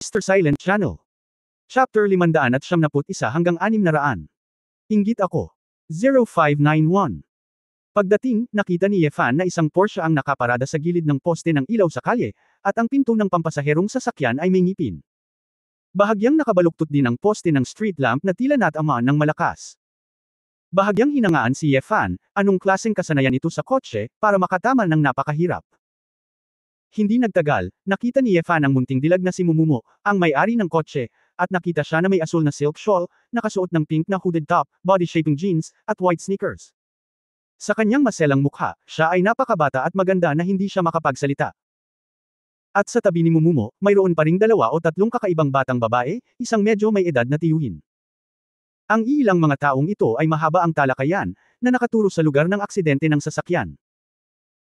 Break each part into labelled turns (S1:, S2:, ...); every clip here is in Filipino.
S1: Mr. Silent Channel. Chapter 571 hanggang 600. Inggit ako. 0591. Pagdating, nakita ni Yefan na isang Porsche ang nakaparada sa gilid ng poste ng ilaw sa kalye, at ang pinto ng pampasaherong sasakyan ay may ngipin. Bahagyang nakabaluktot din ang poste ng street lamp na tila natamaan ng malakas. Bahagyang hinangaan si Yefan, anong klaseng kasanayan ito sa kotse, para makatama ng napakahirap. Hindi nagtagal, nakita ni Yefan ang munting dilag na si Mumumo, ang may-ari ng kotse, at nakita siya na may asul na silk shawl, nakasuot ng pink na hooded top, body-shaping jeans, at white sneakers. Sa kanyang maselang mukha, siya ay napakabata at maganda na hindi siya makapagsalita. At sa tabi ni Mumumo, mayroon pa ring 2 o 3 kakaibang batang babae, isang medyo may edad na tiyuhin. Ang ilang mga taong ito ay mahaba ang talakayan, na nakaturo sa lugar ng aksidente ng sasakyan.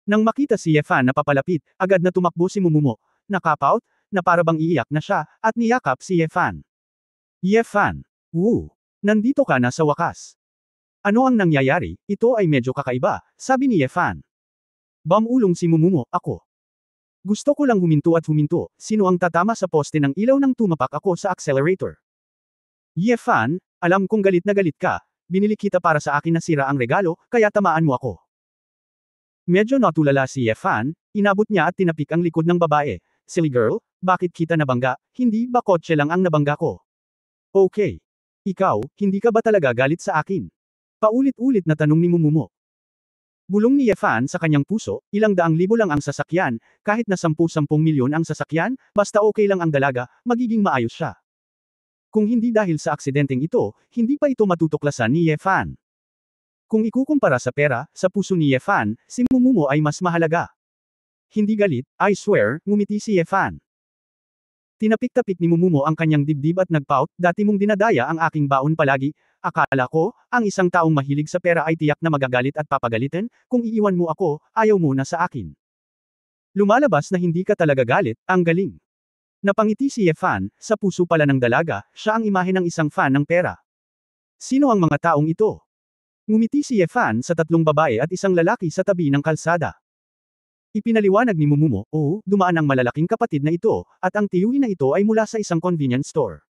S1: Nang makita si Yefan na papalapit, agad na tumakbo si Mumumo, nakapout, na para bang iiyak na siya, at niyakap si Yefan. Yefan, woo! Nandito ka na sa wakas. Ano ang nangyayari? Ito ay medyo kakaiba, sabi ni Yefan. Bamulong si Mumumo, ako. Gusto ko lang huminto at huminto, sino ang tatama sa poste ng ilaw nang tumapak ako sa accelerator? Yefan, alam kong galit na galit ka, binili kita para sa akin na sira ang regalo, kaya tamaan mo ako. Medyo natulala si Yefan, inabot niya at tinapik ang likod ng babae. Silly girl, bakit kita nabangga? Hindi ba kotse lang ang nabangga ko? Okay. Ikaw, hindi ka ba talaga galit sa akin? Paulit-ulit na tanong ni Mumumo. Bulong ni Yefan sa kanyang puso, ilang daang libo lang ang sasakyan, kahit na 10-10 milyon ang sasakyan, basta okay lang ang dalaga, magiging maayos siya. Kung hindi dahil sa aksidenteng ito, hindi pa ito matutuklasan ni Yefan. Kung ikukumpara sa pera, sa puso ni Yefan, si Mumumo ay mas mahalaga. Hindi galit, I swear, ngumiti si Yefan. Tinapik-tapik ni Mumumo ang kanyang dibdib at nagpout, dati mong dinadaya ang aking baon palagi, akala ko, ang isang taong mahilig sa pera ay tiyak na magagalit at papagalitin, kung iiwan mo ako, ayaw mo na sa akin. Lumalabas na hindi ka talaga galit, ang galing. Napangiti si Yefan, sa puso pala ng dalaga, siya ang imahe ng isang fan ng pera. Sino ang mga taong ito? Ngumiti si Yefan sa 3 babae at isang lalaki sa tabi ng kalsada. Ipinaliwanag ni Mumumo, dumaan ang malalaking kapatid na ito, at ang tiyuhin na ito ay mula sa isang convenience store.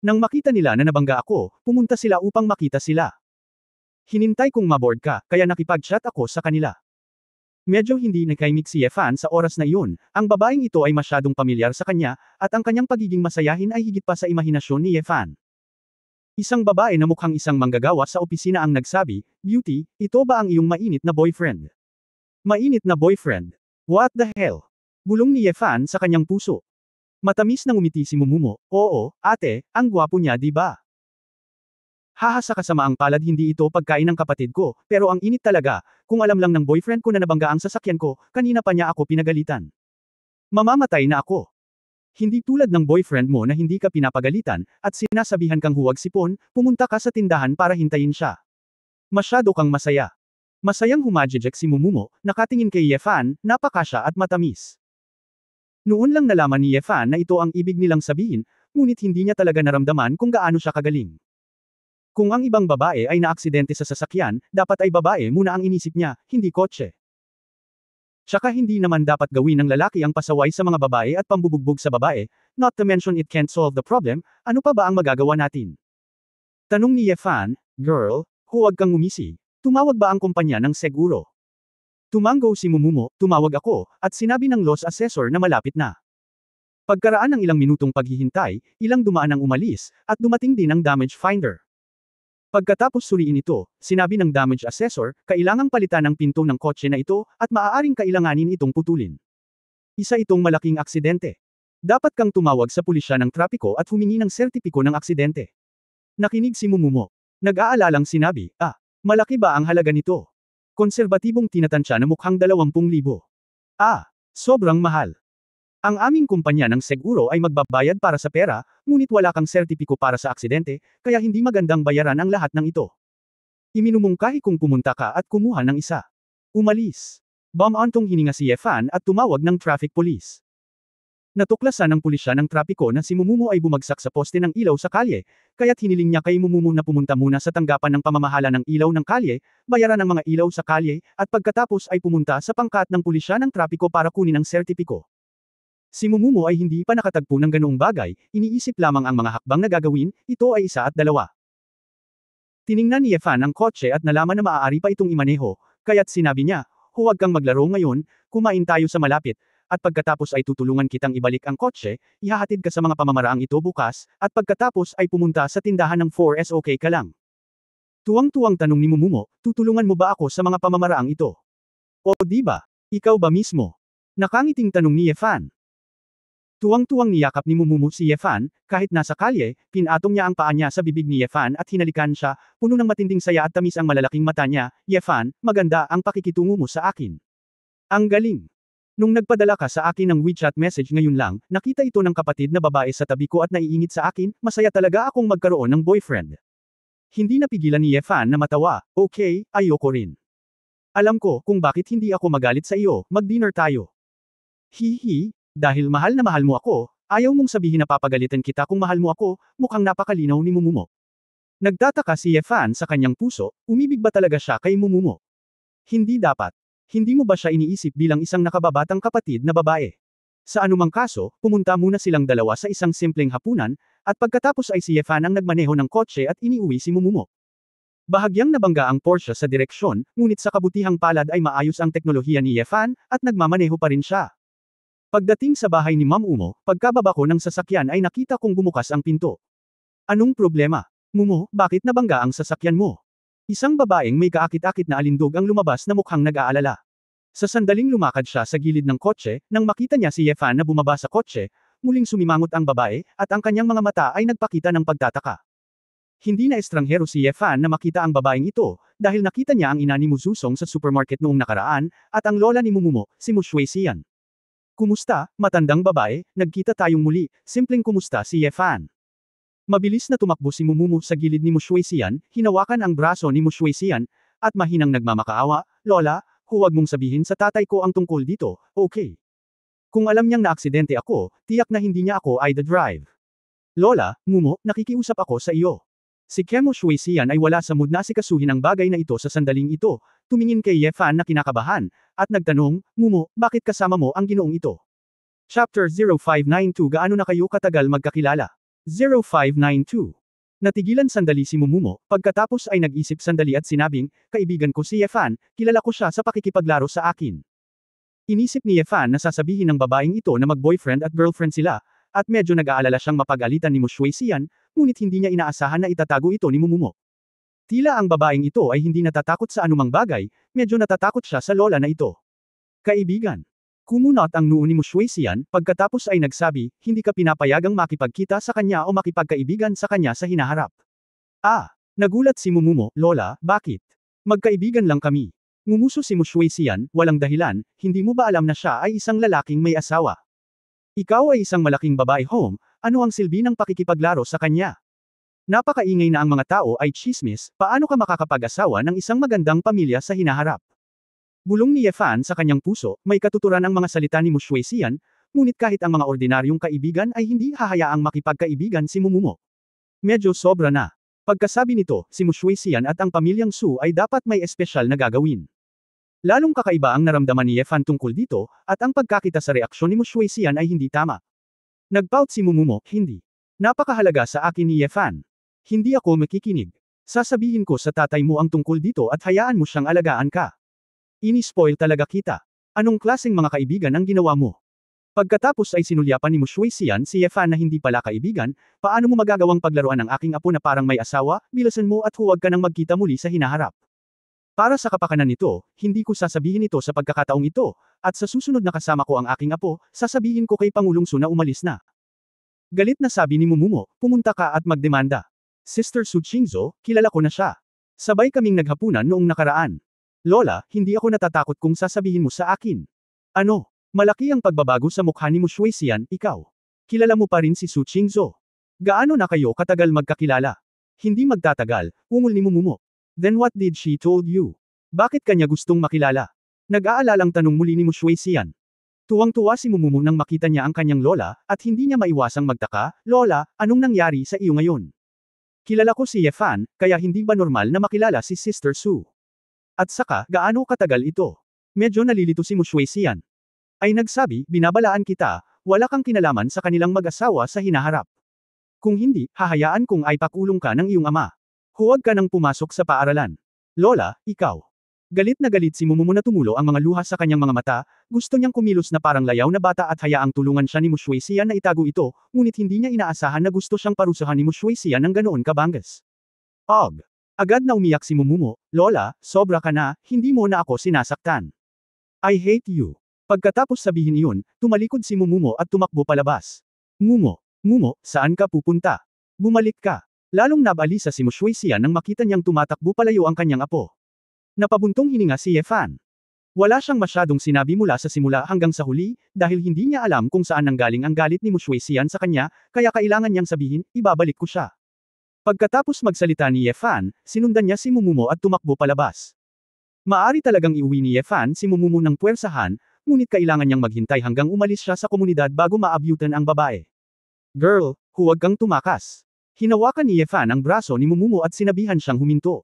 S1: Nang makita nila na nabangga ako, pumunta sila upang makita sila. Hinintay kong maboard ka, kaya nakipag-chat ako sa kanila. Medyo hindi nakaimik si Yefan sa oras na iyon, ang babaeng ito ay masyadong pamilyar sa kanya, at ang kanyang pagiging masayahin ay higit pa sa imahinasyon ni Yefan. Isang babae na mukhang isang manggagawa sa opisina ang nagsabi, Beauty, ito ba ang iyong mainit na boyfriend? Mainit na boyfriend? What the hell? Bulong ni Yefan sa kanyang puso. Matamis na ngumiti si Mumumo, oo, ate, ang gwapo niya di ba? Haha sa kasamaang palad hindi ito pagkain ng kapatid ko, pero ang init talaga, kung alam lang ng boyfriend ko na nabangga ang sasakyan ko, kanina pa niya ako pinagalitan. Mamamatay na ako. Hindi tulad ng boyfriend mo na hindi ka pinapagalitan, at sinasabihan kang huwag sipon, pumunta ka sa tindahan para hintayin siya. Masyado kang masaya. Masayang humajijek si Mumumo, nakatingin kay Yefan, napakasya at matamis. Noon lang nalaman ni Yefan na ito ang ibig nilang sabihin, ngunit hindi niya talaga naramdaman kung gaano siya kagaling. Kung ang ibang babae ay naaksidente sa sasakyan, dapat ay babae muna ang inisip niya, hindi kotse. Tsaka hindi naman dapat gawin ng lalaki ang pasaway sa mga babae at pambubugbog sa babae, not to mention it can't solve the problem, ano pa ba ang magagawa natin? Tanong ni Yefan, girl, huwag kang umisi. Tumawag ba ang kumpanya ng seguro? Tumanggo si Mumumo, tumawag ako, at sinabi ng loss assessor na malapit na. Pagkaraan ng ilang minutong paghihintay, ilang dumaan ang umalis, at dumating din ang damage finder. Pagkatapos suriin ito, sinabi ng damage assessor, kailangang palitan ang pinto ng kotse na ito, at maaaring kailanganin itong putulin. Isa itong malaking aksidente. Dapat kang tumawag sa pulisya ng trapiko at humingi ng sertipiko ng aksidente. Nakinig si Mumumo. Nag-aalalang sinabi, malaki ba ang halaga nito? Konserbatibong tinatansya na mukhang 20,000. Sobrang mahal. Ang aming kumpanya ng seguro ay magbabayad para sa pera, ngunit wala kang sertipiko para sa aksidente, kaya hindi magandang bayaran ang lahat ng ito. Iminumungkahi kung pumunta ka at kumuha ng isa. Umalis. Bumantong hininga si Yefan at tumawag ng traffic police. Natuklasan ng pulisya ng trapiko na si Mumumo ay bumagsak sa poste ng ilaw sa kalye, kaya't hiniling niya kay Mumumo na pumunta muna sa tanggapan ng pamamahala ng ilaw ng kalye, bayaran ang mga ilaw sa kalye, at pagkatapos ay pumunta sa pangkat ng pulisya ng trapiko para kunin ang sertipiko. Si Mumumo ay hindi pa nakatagpo ng ganoong bagay, iniisip lamang ang mga hakbang na gagawin, ito ay 1 at 2. Tiningnan ni Yefan ang kotse at nalaman na maaari pa itong imaneho, kaya't sinabi niya, huwag kang maglaro ngayon, kumain tayo sa malapit, at pagkatapos ay tutulungan kitang ibalik ang kotse, ihahatid ka sa mga pamamaraang ito bukas, at pagkatapos ay pumunta sa tindahan ng 4S okay ka lang. Tuwang-tuwang tanong ni Mumumo, tutulungan mo ba ako sa mga pamamaraang ito? O di ba? Ikaw ba mismo? Nakangiting tanong ni Yefan. Tuwang-tuwang niyakap ni Mumumo si Yefan, kahit nasa kalye, pinatong niya ang paa niya sa bibig ni Yefan at hinalikan siya, puno ng matinding saya at tamis ang malalaking mata niya, Yefan, maganda ang pakikitungo mo sa akin. Ang galing! Nung nagpadala ka sa akin ng WeChat message ngayon lang, nakita ito ng kapatid na babae sa tabi ko at naiingit sa akin, masaya talaga akong magkaroon ng boyfriend. Hindi napigilan ni Yefan na matawa, okay, ayoko rin. Alam ko kung bakit hindi ako magalit sa iyo, mag-dinner tayo. Hihi. Dahil mahal na mahal mo ako, ayaw mong sabihin na papagalitan kita kung mahal mo ako, mukhang napakalinaw ni Mumumo. Nagtataka si Yefan sa kanyang puso, umibig ba talaga siya kay Mumumo? Hindi dapat. Hindi mo ba siya iniisip bilang isang nakababatang kapatid na babae? Sa anumang kaso, pumunta muna silang dalawa sa isang simpleng hapunan, at pagkatapos ay si Yefan ang nagmaneho ng kotse at iniuwi si Mumumo. Bahagyang nabangga ang Porsche sa direksyon, ngunit sa kabutihang palad ay maayos ang teknolohiya ni Yefan, at nagmamaneho pa rin siya. Pagdating sa bahay ni Ma'am Umo, pagkababa ko ng sasakyan ay nakita kong bumukas ang pinto. Anong problema? Mumo, bakit nabangga ang sasakyan mo? Isang babaeng may kaakit-akit na alindog ang lumabas na mukhang nag-aalala. Sa sandaling lumakad siya sa gilid ng kotse, nang makita niya si Yefan na bumaba sa kotse, muling sumimangot ang babae, at ang kanyang mga mata ay nagpakita ng pagtataka. Hindi na estranghero si Yefan na makita ang babaeng ito, dahil nakita niya ang ina ni Muzusong sa supermarket noong nakaraan, at ang lola ni Mumumo, si Mushuesian. Kumusta, matandang babae, nagkita tayong muli, simpleng kumusta si Yefan. Mabilis na tumakbo si Mumumo sa gilid ni Mushuesian, hinawakan ang braso ni Mushuesian, at mahinang nagmamakaawa, Lola, huwag mong sabihin sa tatay ko ang tungkol dito, okay? Kung alam niyang naaksidente ako, tiyak na hindi niya ako ay drive. Lola, Mumo, nakikiusap ako sa iyo. Si Kemo Shuesian ay wala sa mood na sikasuhin ang bagay na ito sa sandaling ito, tumingin kay Yefan na kinakabahan, at nagtanong, Mumo, bakit kasama mo ang ginoong ito? Chapter 0592 Gaano na kayo katagal magkakilala? 0592 Natigilan sandali si Mumumo, pagkatapos ay nag-isip sandali at sinabing, kaibigan ko si Yefan, kilala ko siya sa pakikipaglaro sa akin. Inisip ni Yefan na sasabihin ng babaeng ito na mag-boyfriend at girlfriend sila, at medyo nag-aalala siyang mapag-alitan ni Mushuesian, ngunit hindi niya inaasahan na itatago ito ni Mumumo. Tila ang babaeng ito ay hindi natatakot sa anumang bagay, medyo natatakot siya sa lola na ito. Kaibigan. Kumunot ang noo ni Mushuesian, pagkatapos ay nagsabi, hindi ka pinapayagang makipagkita sa kanya o makipagkaibigan sa kanya sa hinaharap. Nagulat si Mumumo, Lola, bakit? Magkaibigan lang kami. Ngumuso si Mushuesian, walang dahilan, hindi mo ba alam na siya ay isang lalaking may asawa? Ikaw ay isang malaking babae home, ano ang silbi ng pakikipaglaro sa kanya? Napakaingay na ang mga tao ay chismis, paano ka makakapag-asawa ng isang magandang pamilya sa hinaharap? Bulong ni Yefan sa kanyang puso, may katuturan ang mga salita ni Mushuesian, ngunit kahit ang mga ordinaryong kaibigan ay hindi hahayaang makipagkaibigan si Mumumo. Medyo sobra na. Pagkasabi nito, si Mushuesian at ang pamilyang Su ay dapat may espesyal na gagawin. Lalong kakaiba ang naramdaman ni Yefan tungkol dito, at ang pagkakita sa reaksyon ni Mushuesian ay hindi tama. Nagpout si Mumumo, hindi. Napakahalaga sa akin ni Yefan. Hindi ako makikinig. Sasabihin ko sa tatay mo ang tungkol dito at hayaan mo siyang alagaan ka. Ini-spoil talaga kita. Anong klaseng mga kaibigan ang ginawa mo? Pagkatapos ay sinulyapan ni Mushuesian si Yefan na hindi pala kaibigan, paano mo magagawang paglaruan ang aking apo na parang may asawa, bilasan mo at huwag ka nang magkita muli sa hinaharap. Para sa kapakanan nito, hindi ko sasabihin ito sa pagkakataong ito, at sa susunod na kasama ko ang aking apo, sasabihin ko kay Pangulong Su na umalis na. Galit na sabi ni Mumumo, pumunta ka at magdemanda. Sister Su Chingzo, kilala ko na siya. Sabay kaming naghapunan noong nakaraan. Lola, hindi ako natatakot kung sasabihin mo sa akin. Ano? Malaki ang pagbabago sa mukha ni Mushuesian, ikaw. Kilala mo pa rin si Su Chingzo. Gaano na kayo katagal magkakilala? Hindi magtatagal, ungol ni Mumumo. Then what did she told you? Bakit kanya gustong makilala? Nag-aalalang tanong muli ni Mushuesian. Tuwang-tuwa si Mumumo nang makita niya ang kanyang lola, at hindi niya maiwasang magtaka, Lola, anong nangyari sa iyo ngayon? Kilala ko si Yefan, kaya hindi ba normal na makilala si Sister Su? At saka, gaano katagal ito? Medyo nalilito si Mushuesian. Ay nagsabi, binabalaan kita, wala kang kinalaman sa kanilang mag-asawa sa hinaharap. Kung hindi, hahayaan kong ay pakulong ka ng iyong ama. Huwag ka nang pumasok sa paaralan. Lola, ikaw. Galit na galit si Mumumu na tumulo ang mga luha sa kanyang mga mata, gusto niyang kumilos na parang layaw na bata at hayaang tulungan siya ni Mushuesia na itago ito, ngunit hindi niya inaasahan na gusto siyang parusahan ni Mushuesia ng ganoon kabangas. Og. Agad na umiyak si Mumumu, Lola, sobra ka na, hindi mo na ako sinasaktan. I hate you. Pagkatapos sabihin iyon, tumalikod si Mumumu at tumakbo palabas. Mumo, saan ka pupunta? Bumalik ka. Lalong nabalisa si Mushuesia nang makita niyang tumatakbo palayo ang kanyang apo. Napabuntong hininga si Yefan. Wala siyang masyadong sinabi mula sa simula hanggang sa huli, dahil hindi niya alam kung saan nanggaling ang galit ni Mushuesia sa kanya, kaya kailangan niyang sabihin, ibabalik ko siya. Pagkatapos magsalita ni Yefan, sinundan niya si Mumumo at tumakbo palabas. Maari talagang iuwi ni Yefan si Mumumo ng puwersahan, ngunit kailangan niyang maghintay hanggang umalis siya sa komunidad bago maabyutan ang babae. Girl, huwag kang tumakas. Hinawakan ni Yefan ang braso ni Mumumo at sinabihan siyang huminto.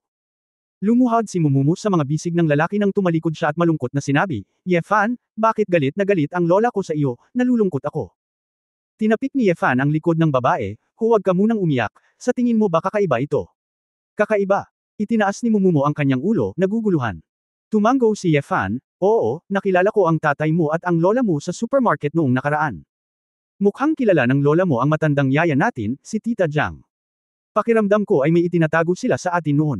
S1: Lumuhad si Mumumu sa mga bisig ng lalaki nang tumalikod siya at malungkot na sinabi, Yefan, bakit galit na galit ang lola ko sa iyo, nalulungkot ako. Tinapik ni Yefan ang likod ng babae, huwag ka munang umiyak, sa tingin mo ba kakaiba ito? Kakaiba. Itinaas ni Mumumu ang kanyang ulo, naguguluhan. Tumango si Yefan, oo, nakilala ko ang tatay mo at ang lola mo sa supermarket noong nakaraan. Mukhang kilala ng lola mo ang matandang yaya natin, si Tita Jiang. Pakiramdam ko ay may itinatago sila sa atin noon.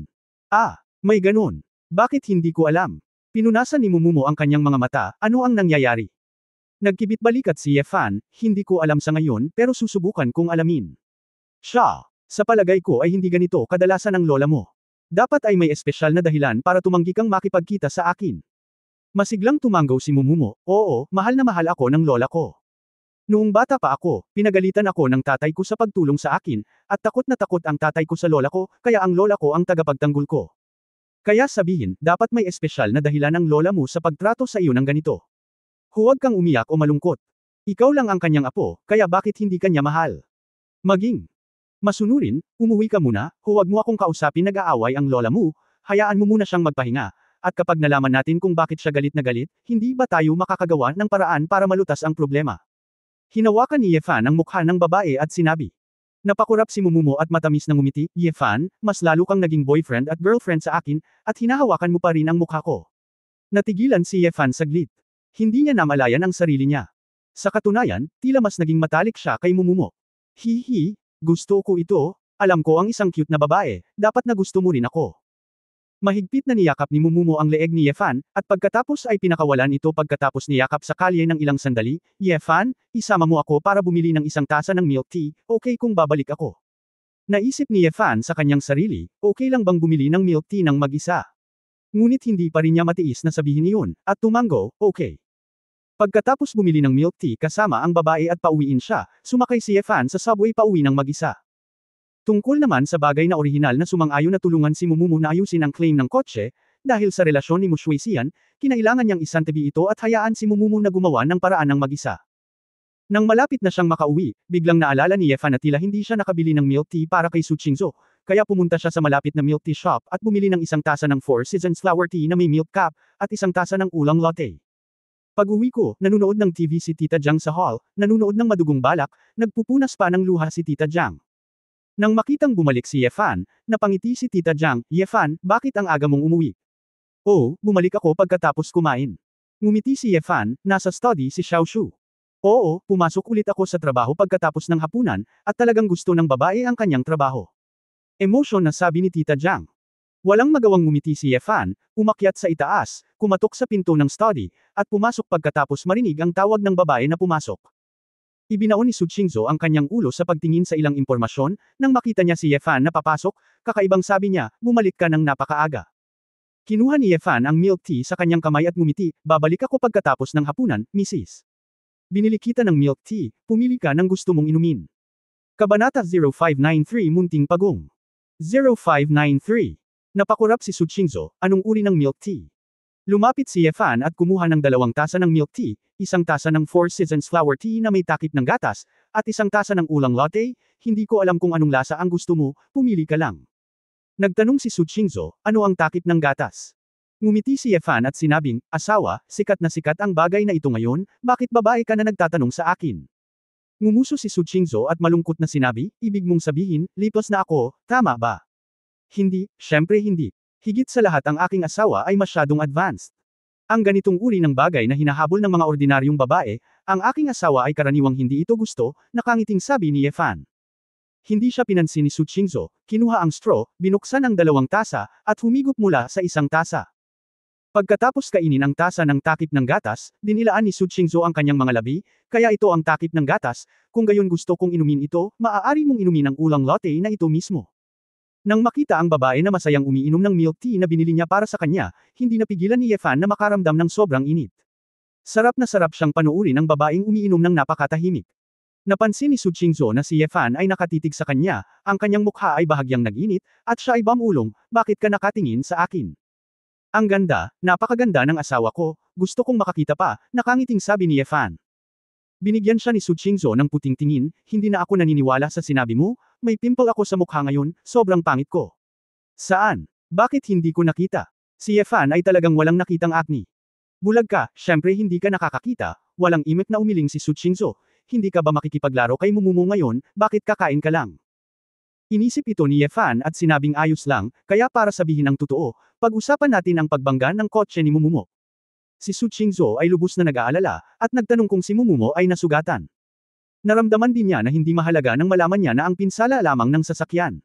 S1: Ah, may ganun. Bakit hindi ko alam? Pinunasan ni Mumumo ang kanyang mga mata, ano ang nangyayari? Nagkibit balikat si Yefan, hindi ko alam sa ngayon pero susubukan kong alamin. Siya, sa palagay ko ay hindi ganito kadalasan ang lola mo. Dapat ay may espesyal na dahilan para tumanggi kang makipagkita sa akin. Masiglang tumango si Mumumo, oo, mahal na mahal ako ng lola ko. Noong bata pa ako, pinagalitan ako ng tatay ko sa pagtulong sa akin, at takot na takot ang tatay ko sa lola ko, kaya ang lola ko ang tagapagtanggol ko. Kaya sabihin, dapat may espesyal na dahilan ang lola mo sa pagtrato sa iyo ng ganito. Huwag kang umiyak o malungkot. Ikaw lang ang kanyang apo, kaya bakit hindi kanya mahal? Maging masunurin, umuwi ka muna, huwag mo akong kausapin nag-aaway ang lola mo, hayaan mo muna siyang magpahinga, at kapag nalaman natin kung bakit siya galit na galit, hindi ba tayo makakagawa ng paraan para malutas ang problema? Hinawakan ni Yefan ang mukha ng babae at sinabi. Napakurap si Mumumo at matamis na ngumiti, Yefan, mas lalo kang naging boyfriend at girlfriend sa akin, at hinahawakan mo pa rin ang mukha ko. Natigilan si Yefan saglit. Hindi niya namalayan ang sarili niya. Sa katunayan, tila mas naging matalik siya kay Mumumo. Hihi, gusto ko ito, alam ko ang isang cute na babae, dapat na gusto mo rin ako. Mahigpit na niyakap ni Mumumo ang leeg ni Yefan, at pagkatapos ay pinakawalan ito pagkatapos niyakap sa kalye ng ilang sandali, Yefan, isama mo ako para bumili ng isang tasa ng milk tea, okay kung babalik ako. Naisip ni Yefan sa kanyang sarili, okay lang bang bumili ng milk tea ng mag-isa? Ngunit hindi pa rin niya matiis na sabihin iyon, at tumango, okay. Pagkatapos bumili ng milk tea kasama ang babae at pauwiin siya, sumakay si Yefan sa subway pauwi ng mag-isa. Tungkol naman sa bagay na orihinal na sumang-ayon na tulungan si Mumumo na ayusin ang claim ng kotse, dahil sa relasyon ni Mushuesia, kinailangan niyang isantabi ito at hayaan si Mumumo na gumawa ng paraan ng mag-isa. Nang malapit na siyang makauwi, biglang naalala ni Yefan na tila hindi siya nakabili ng milk tea para kay Su Qingzhou, kaya pumunta siya sa malapit na milk tea shop at bumili ng isang tasa ng Four Seasons flower tea na may milk cap, at isang tasa ng ulang latte. Pag-uwi ko, nanunood ng TV si Tita Jiang sa hall, nanunood ng madugong balak, nagpupunas pa ng luha si Tita Jiang. Nang makitang bumalik si Yefan, napangiti si Tita Jiang, Yefan, bakit ang aga mong umuwi? Oh, bumalik ako pagkatapos kumain. Ngumiti si Yefan, nasa study si Xiaoshu. Oo, pumasok ulit ako sa trabaho pagkatapos ng hapunan, at talagang gusto ng babae ang kanyang trabaho. Emosyon na sabi ni Tita Jiang. Walang magawang ngumiti si Yefan, umakyat sa itaas, kumatok sa pinto ng study, at pumasok pagkatapos marinig ang tawag ng babae na pumasok. Ibinaon ni Su Qingzhou ang kanyang ulo sa pagtingin sa ilang impormasyon, nang makita niya si Yefan na papasok, kakaibang sabi niya, bumalik ka ng napakaaga. Kinuha ni Yefan ang milk tea sa kanyang kamay at ngumiti, babalik ako pagkatapos ng hapunan, Mrs. Binili kita ng milk tea, pumili ka ng gusto mong inumin. Kabanata 0593 Munting Pagong 0593. Napakurap si Su Qingzhou, anong uri ng milk tea? Lumapit si Yefan at kumuha ng 2 tasa ng milk tea, isang tasa ng Four Seasons flower tea na may takip ng gatas, at isang tasa ng ulang latte, hindi ko alam kung anong lasa ang gusto mo, pumili ka lang. Nagtanong si Su Qingzhou, ano ang takip ng gatas? Ngumiti si Yefan at sinabing, asawa, sikat na sikat ang bagay na ito ngayon, bakit babae ka na nagtatanong sa akin? Ngumuso si Su Qingzhou at malungkot na sinabi, ibig mong sabihin, litos na ako, tama ba? Hindi, syempre hindi. Higit sa lahat ang aking asawa ay masyadong advanced. Ang ganitong uri ng bagay na hinahabol ng mga ordinaryong babae, ang aking asawa ay karaniwang hindi ito gusto, nakangiting sabi ni Yefan. Hindi siya pinansin ni Su Qingzhou, kinuha ang straw, binuksan ang 2 tasa, at humigop mula sa 1 tasa. Pagkatapos kainin ang tasa ng takip ng gatas, dinilaan ni Su Qingzhou ang kanyang mga labi, kaya ito ang takip ng gatas, kung gayon gusto kong inumin ito, maaari mong inumin ang ulang latte na ito mismo. Nang makita ang babae na masayang umiinom ng milk tea na binili niya para sa kanya, hindi napigilan ni Yefan na makaramdam ng sobrang init. Sarap na sarap siyang panuuri ng babaeng umiinom ng napakatahimik. Napansin ni Su Qingzhou na si Yefan ay nakatitig sa kanya, ang kanyang mukha ay bahagyang nag-init, at siya ay bumulong, bakit ka nakatingin sa akin? Ang ganda, napakaganda ng asawa ko, gusto kong makakita pa, nakangiting sabi ni Yefan. Binigyan siya ni Su Qingzhou ng puting tingin, hindi na ako naniniwala sa sinabi mo, may pimple ako sa mukha ngayon, sobrang pangit ko. Saan? Bakit hindi ko nakita? Si Yefan ay talagang walang nakitang acne. Bulag ka, syempre hindi ka nakakakita, walang imik na umiling si Su Qingzhou, hindi ka ba makikipaglaro kay Mumumu ngayon, bakit kakain ka lang? Inisip ito ni Yefan at sinabing ayos lang, kaya para sabihin ang totoo, pag-usapan natin ang pagbangga ng kotse ni Mumumu. Si Su Qingzhou ay lubos na nag-aalala, at nagtanong kung si Mumumo ay nasugatan. Naramdaman din niya na hindi mahalaga nang malaman niya na ang pinsala lamang ng sasakyan.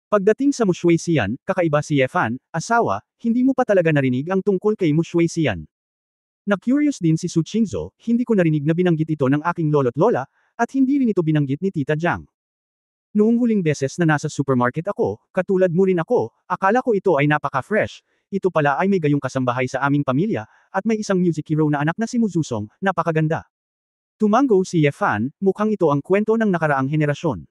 S1: Pagdating sa Mushuixian, kakaiba si Yefan, asawa, hindi mo pa talaga narinig ang tungkol kay Mushuixian. Na-curious din si Su Qingzhou, hindi ko narinig na binanggit ito ng aking lolo't lola, at hindi rin ito binanggit ni Tita Jiang. Noong huling beses na nasa supermarket ako, katulad mo rin ako, akala ko ito ay napaka-fresh. Ito pala ay may gayong kasambahay sa aming pamilya, at may isang music hero na anak na si Muzusong, napakaganda. Tumango si Yefan, mukhang ito ang kwento ng nakaraang henerasyon.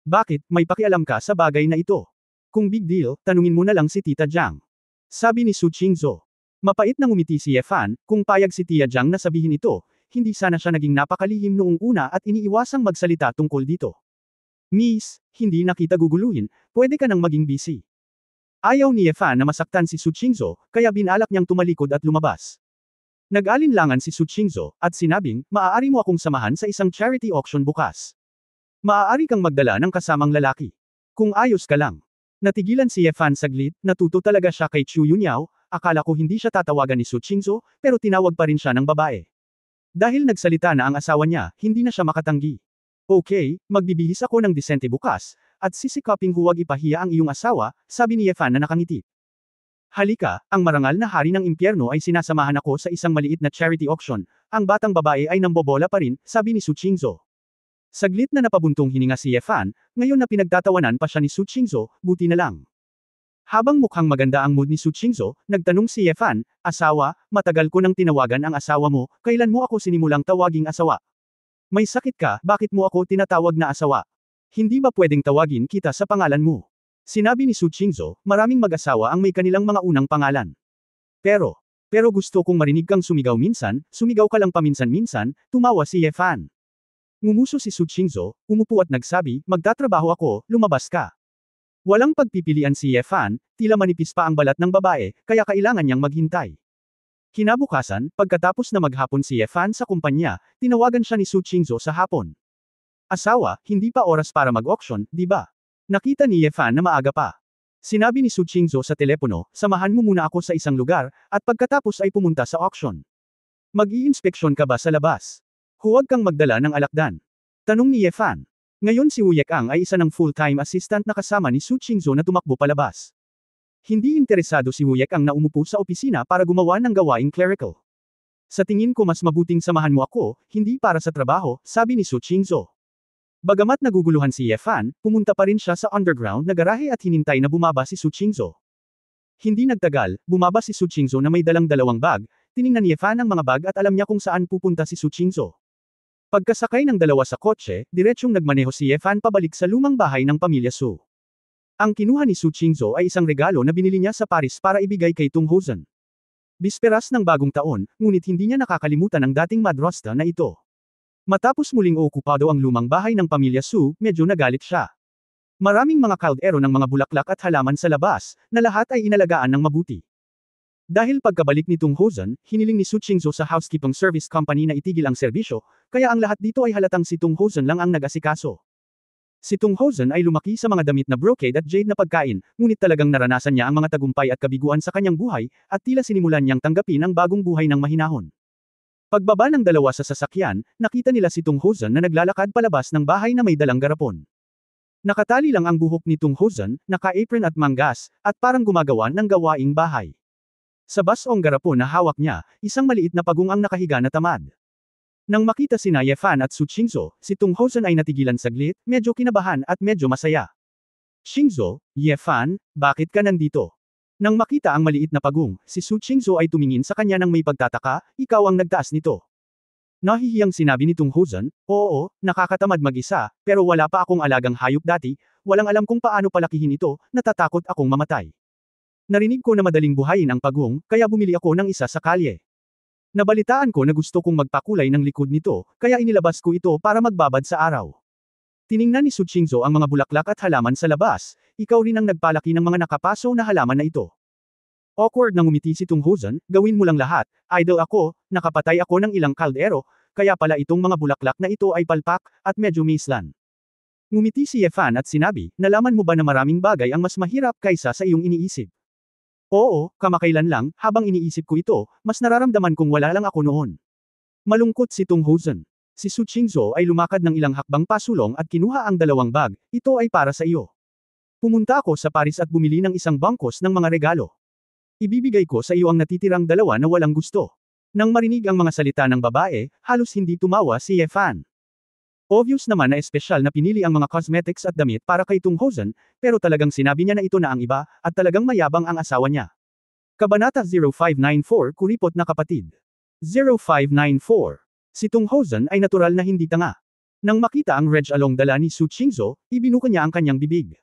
S1: Bakit, may pakialam ka sa bagay na ito? Kung big deal, tanungin mo na lang si Tita Jiang. Sabi ni Su Qingzhou. Mapait na ngumiti si Yefan, kung payag si Tia Jiang na sabihin ito, hindi sana siya naging napakalihim noong una at iniiwasang magsalita tungkol dito. Miss, hindi na kita guguluhin, pwede ka nang maging busy. Ayaw ni Yefan na masaktan si Su Qingzhou, kaya binalak niyang tumalikod at lumabas. Nag-alinlangan si Su Qingzhou, at sinabing, maaari mo akong samahan sa isang charity auction bukas. Maaari kang magdala ng kasamang lalaki. Kung ayos ka lang. Natigilan si Yefan saglit, natuto talaga siya kay Chu Yunyao, akala ko hindi siya tatawagan ni Su Qingzhou, pero tinawag pa rin siya ng babae. Dahil nagsalita na ang asawa niya, hindi na siya makatanggi. Okay, magbibihis ako ng disente bukas, at sisikaping huwag ipahiya ang iyong asawa, sabi ni Yefan na nakangiti. Halika, ang marangal na hari ng impyerno ay sinasamahan ako sa isang maliit na charity auction, ang batang babae ay nambobola pa rin, sabi ni Su Qingzhou. Saglit na napabuntong hininga si Yefan, ngayon na pinagtatawanan pa siya ni Su Qingzhou, buti na lang. Habang mukhang maganda ang mood ni Su Qingzhou, nagtanong si Yefan, asawa, matagal ko nang tinawagan ang asawa mo, kailan mo ako sinimulang tawaging asawa? May sakit ka, bakit mo ako tinatawag na asawa? Hindi ba pwedeng tawagin kita sa pangalan mo? Sinabi ni Su Qingzhou, maraming mag-asawa ang may kanilang mga unang pangalan. Pero gusto kong marinig kang sumigaw minsan, sumigaw ka lang paminsan-minsan, tumawa si Yefan. Ngumuso si Su Qingzhou, umupo at nagsabi, magtatrabaho ako, lumabas ka. Walang pagpipilian si Yefan, tila manipis pa ang balat ng babae, kaya kailangan niyang maghintay. Kinabukasan, pagkatapos na maghapon si Yefan sa kumpanya, tinawagan siya ni Su Qingzhou sa hapon. Asawa, hindi pa oras para mag-auction, di ba? Nakita ni Yefan na maaga pa. Sinabi ni Su Qingzhou sa telepono, samahan mo muna ako sa isang lugar, at pagkatapos ay pumunta sa auction. Mag-i-inspeksyon ka ba sa labas? Huwag kang magdala ng alakdan. Tanong ni Yefan. Ngayon si Wu Yekang ay isa ng full-time assistant na kasama ni Su Qingzhou na tumakbo palabas. Hindi interesado si Wu Yekang na umupo sa opisina para gumawa ng gawaing clerical. Sa tingin ko mas mabuting samahan mo ako, hindi para sa trabaho, sabi ni Su Qingzhou. Bagamat naguguluhan si Yefan, pumunta pa rin siya sa underground na garahe at hinintay na bumaba si Su Qingzhou. Hindi nagtagal, bumaba si Su Qingzhou na may dalang 2 bag, tiningnan ni Yefan ang mga bag at alam niya kung saan pupunta si Su Qingzhou. Pagkasakay ng 2 sa kotse, diretsyong nagmaneho si Yefan pabalik sa lumang bahay ng pamilya Su. Ang kinuha ni Su Qingzhou ay isang regalo na binili niya sa Paris para ibigay kay Tung Hozan. Bisperas ng bagong taon, ngunit hindi niya nakakalimutan ang dating madrasta na ito. Matapos muling okupado ang lumang bahay ng pamilya Su, medyo nagalit siya. Maraming mga kaldero ng mga bulaklak at halaman sa labas, na lahat ay inalagaan ng mabuti. Dahil pagkabalik ni Tung Hozan, hiniling ni Su Qingzhou sa housekeeping service company na itigil ang serbisyo, kaya ang lahat dito ay halatang si Tung Hozan lang ang nag-asikaso. Si Tung Hozan ay lumaki sa mga damit na brocade at jade na pagkain, ngunit talagang naranasan niya ang mga tagumpay at kabiguan sa kanyang buhay, at tila sinimulan niyang tanggapin ang bagong buhay ng mahinahon. Pagbaba ng dalawa sa sasakyan, nakita nila si Tung Hozan na naglalakad palabas ng bahay na may dalang garapon. Nakatali lang ang buhok ni Tung Hozan, naka-apron at manggas, at parang gumagawa ng gawaing bahay. Sa basong garapon na hawak niya, isang maliit na pagong ang nakahiga na tamad. Nang makita sina Ye Fan at Su Qingzhou, si Tung Hozan ay natigilan saglit, medyo kinabahan at medyo masaya. Qingzhou, Ye Fan, bakit ka nandito? Nang makita ang maliit na pagong, si Su Qingzhou ay tumingin sa kanya ng may pagtataka, ikaw ang nagtaas nito. Nahihiyang sinabi ni Tung Hozan, oo, nakakatamad mag-isa, pero wala pa akong alagang hayop dati, walang alam kung paano palakihin ito, natatakot akong mamatay. Narinig ko na madaling buhayin ang pagong, kaya bumili ako ng isa sa kalye. Nabalitaan ko na gusto kong magpakulay ng likod nito, kaya inilabas ko ito para magbabad sa araw. Tiningnan ni Su Qingzhou ang mga bulaklak at halaman sa labas, ikaw rin ang nagpalaki ng mga nakapaso na halaman na ito. Awkward na ngumiti si Tung Hozan, gawin mo lang lahat, idol ako, nakapatay ako ng ilang kaldero, kaya pala itong mga bulaklak na ito ay palpak, at medyo mislan. Ngumiti si Ye Fan at sinabi, nalaman mo ba na maraming bagay ang mas mahirap kaysa sa iyong iniisip? Oo, kamakailan lang, habang iniisip ko ito, mas nararamdaman kong wala lang ako noon. Malungkot si Tung Hozan. Si Su Qingzhou ay lumakad ng ilang hakbang pasulong at kinuha ang dalawang bag, ito ay para sa iyo. Pumunta ako sa Paris at bumili ng isang bangkos ng mga regalo. Ibibigay ko sa iyo ang natitirang dalawa na walang gusto. Nang marinig ang mga salita ng babae, halos hindi tumawa si Ye Fan. Obvious naman na espesyal na pinili ang mga cosmetics at damit para kay Tung Hozan, pero talagang sinabi niya na ito na ang iba, at talagang mayabang ang asawa niya. Kabanata 0594 Kuripot na kapatid. 0594. Si Tung Hozan ay natural na hindi tanga. Nang makita ang Reg Along dala ni Su Qingzhou, ibinuka niya ang kanyang bibig.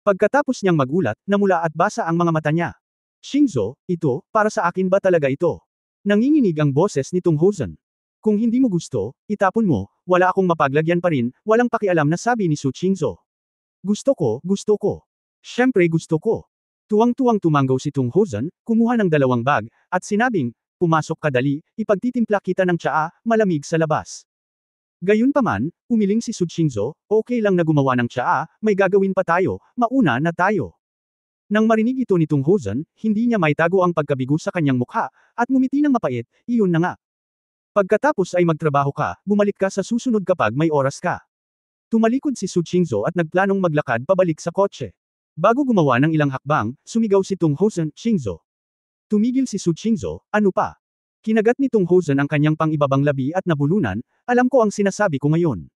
S1: Pagkatapos niyang magulat, namula at basa ang mga mata niya. Qingzhou, ito, para sa akin ba talaga ito? Nanginginig ang boses ni Tung Hozan. Kung hindi mo gusto, itapon mo, wala akong mapaglagyan pa rin, walang pakialam na sabi ni Su Qingzhou. Gusto ko. Siyempre gusto ko. Tuwang-tuwang tumanggaw si Tung Hozan, kumuha ng dalawang bag, at sinabing, pumasok ka dali, ipagtitimpla kita ng tsaa, malamig sa labas. Gayunpaman, umiling si Su Qingzhou, okay lang na gumawa ng tsaa, may gagawin pa tayo, mauna na tayo. Nang marinig ito ni Tung Hozan, hindi niya maitago ang pagkabigo sa kanyang mukha, at ngumiti ng mapait, iyon na nga. Pagkatapos ay magtrabaho ka, bumalik ka sa susunod kapag may oras ka. Tumalikod si Su Qingzhou at nagplanong maglakad pabalik sa kotse. Bago gumawa ng ilang hakbang, sumigaw si Tung Hozan, Qingzhou. Tumigil si Su Qingzhou, ano pa? Kinagat ni Tung Hozan ang kanyang pang-ibabang labi at nabulunan, alam ko ang sinasabi ko ngayon.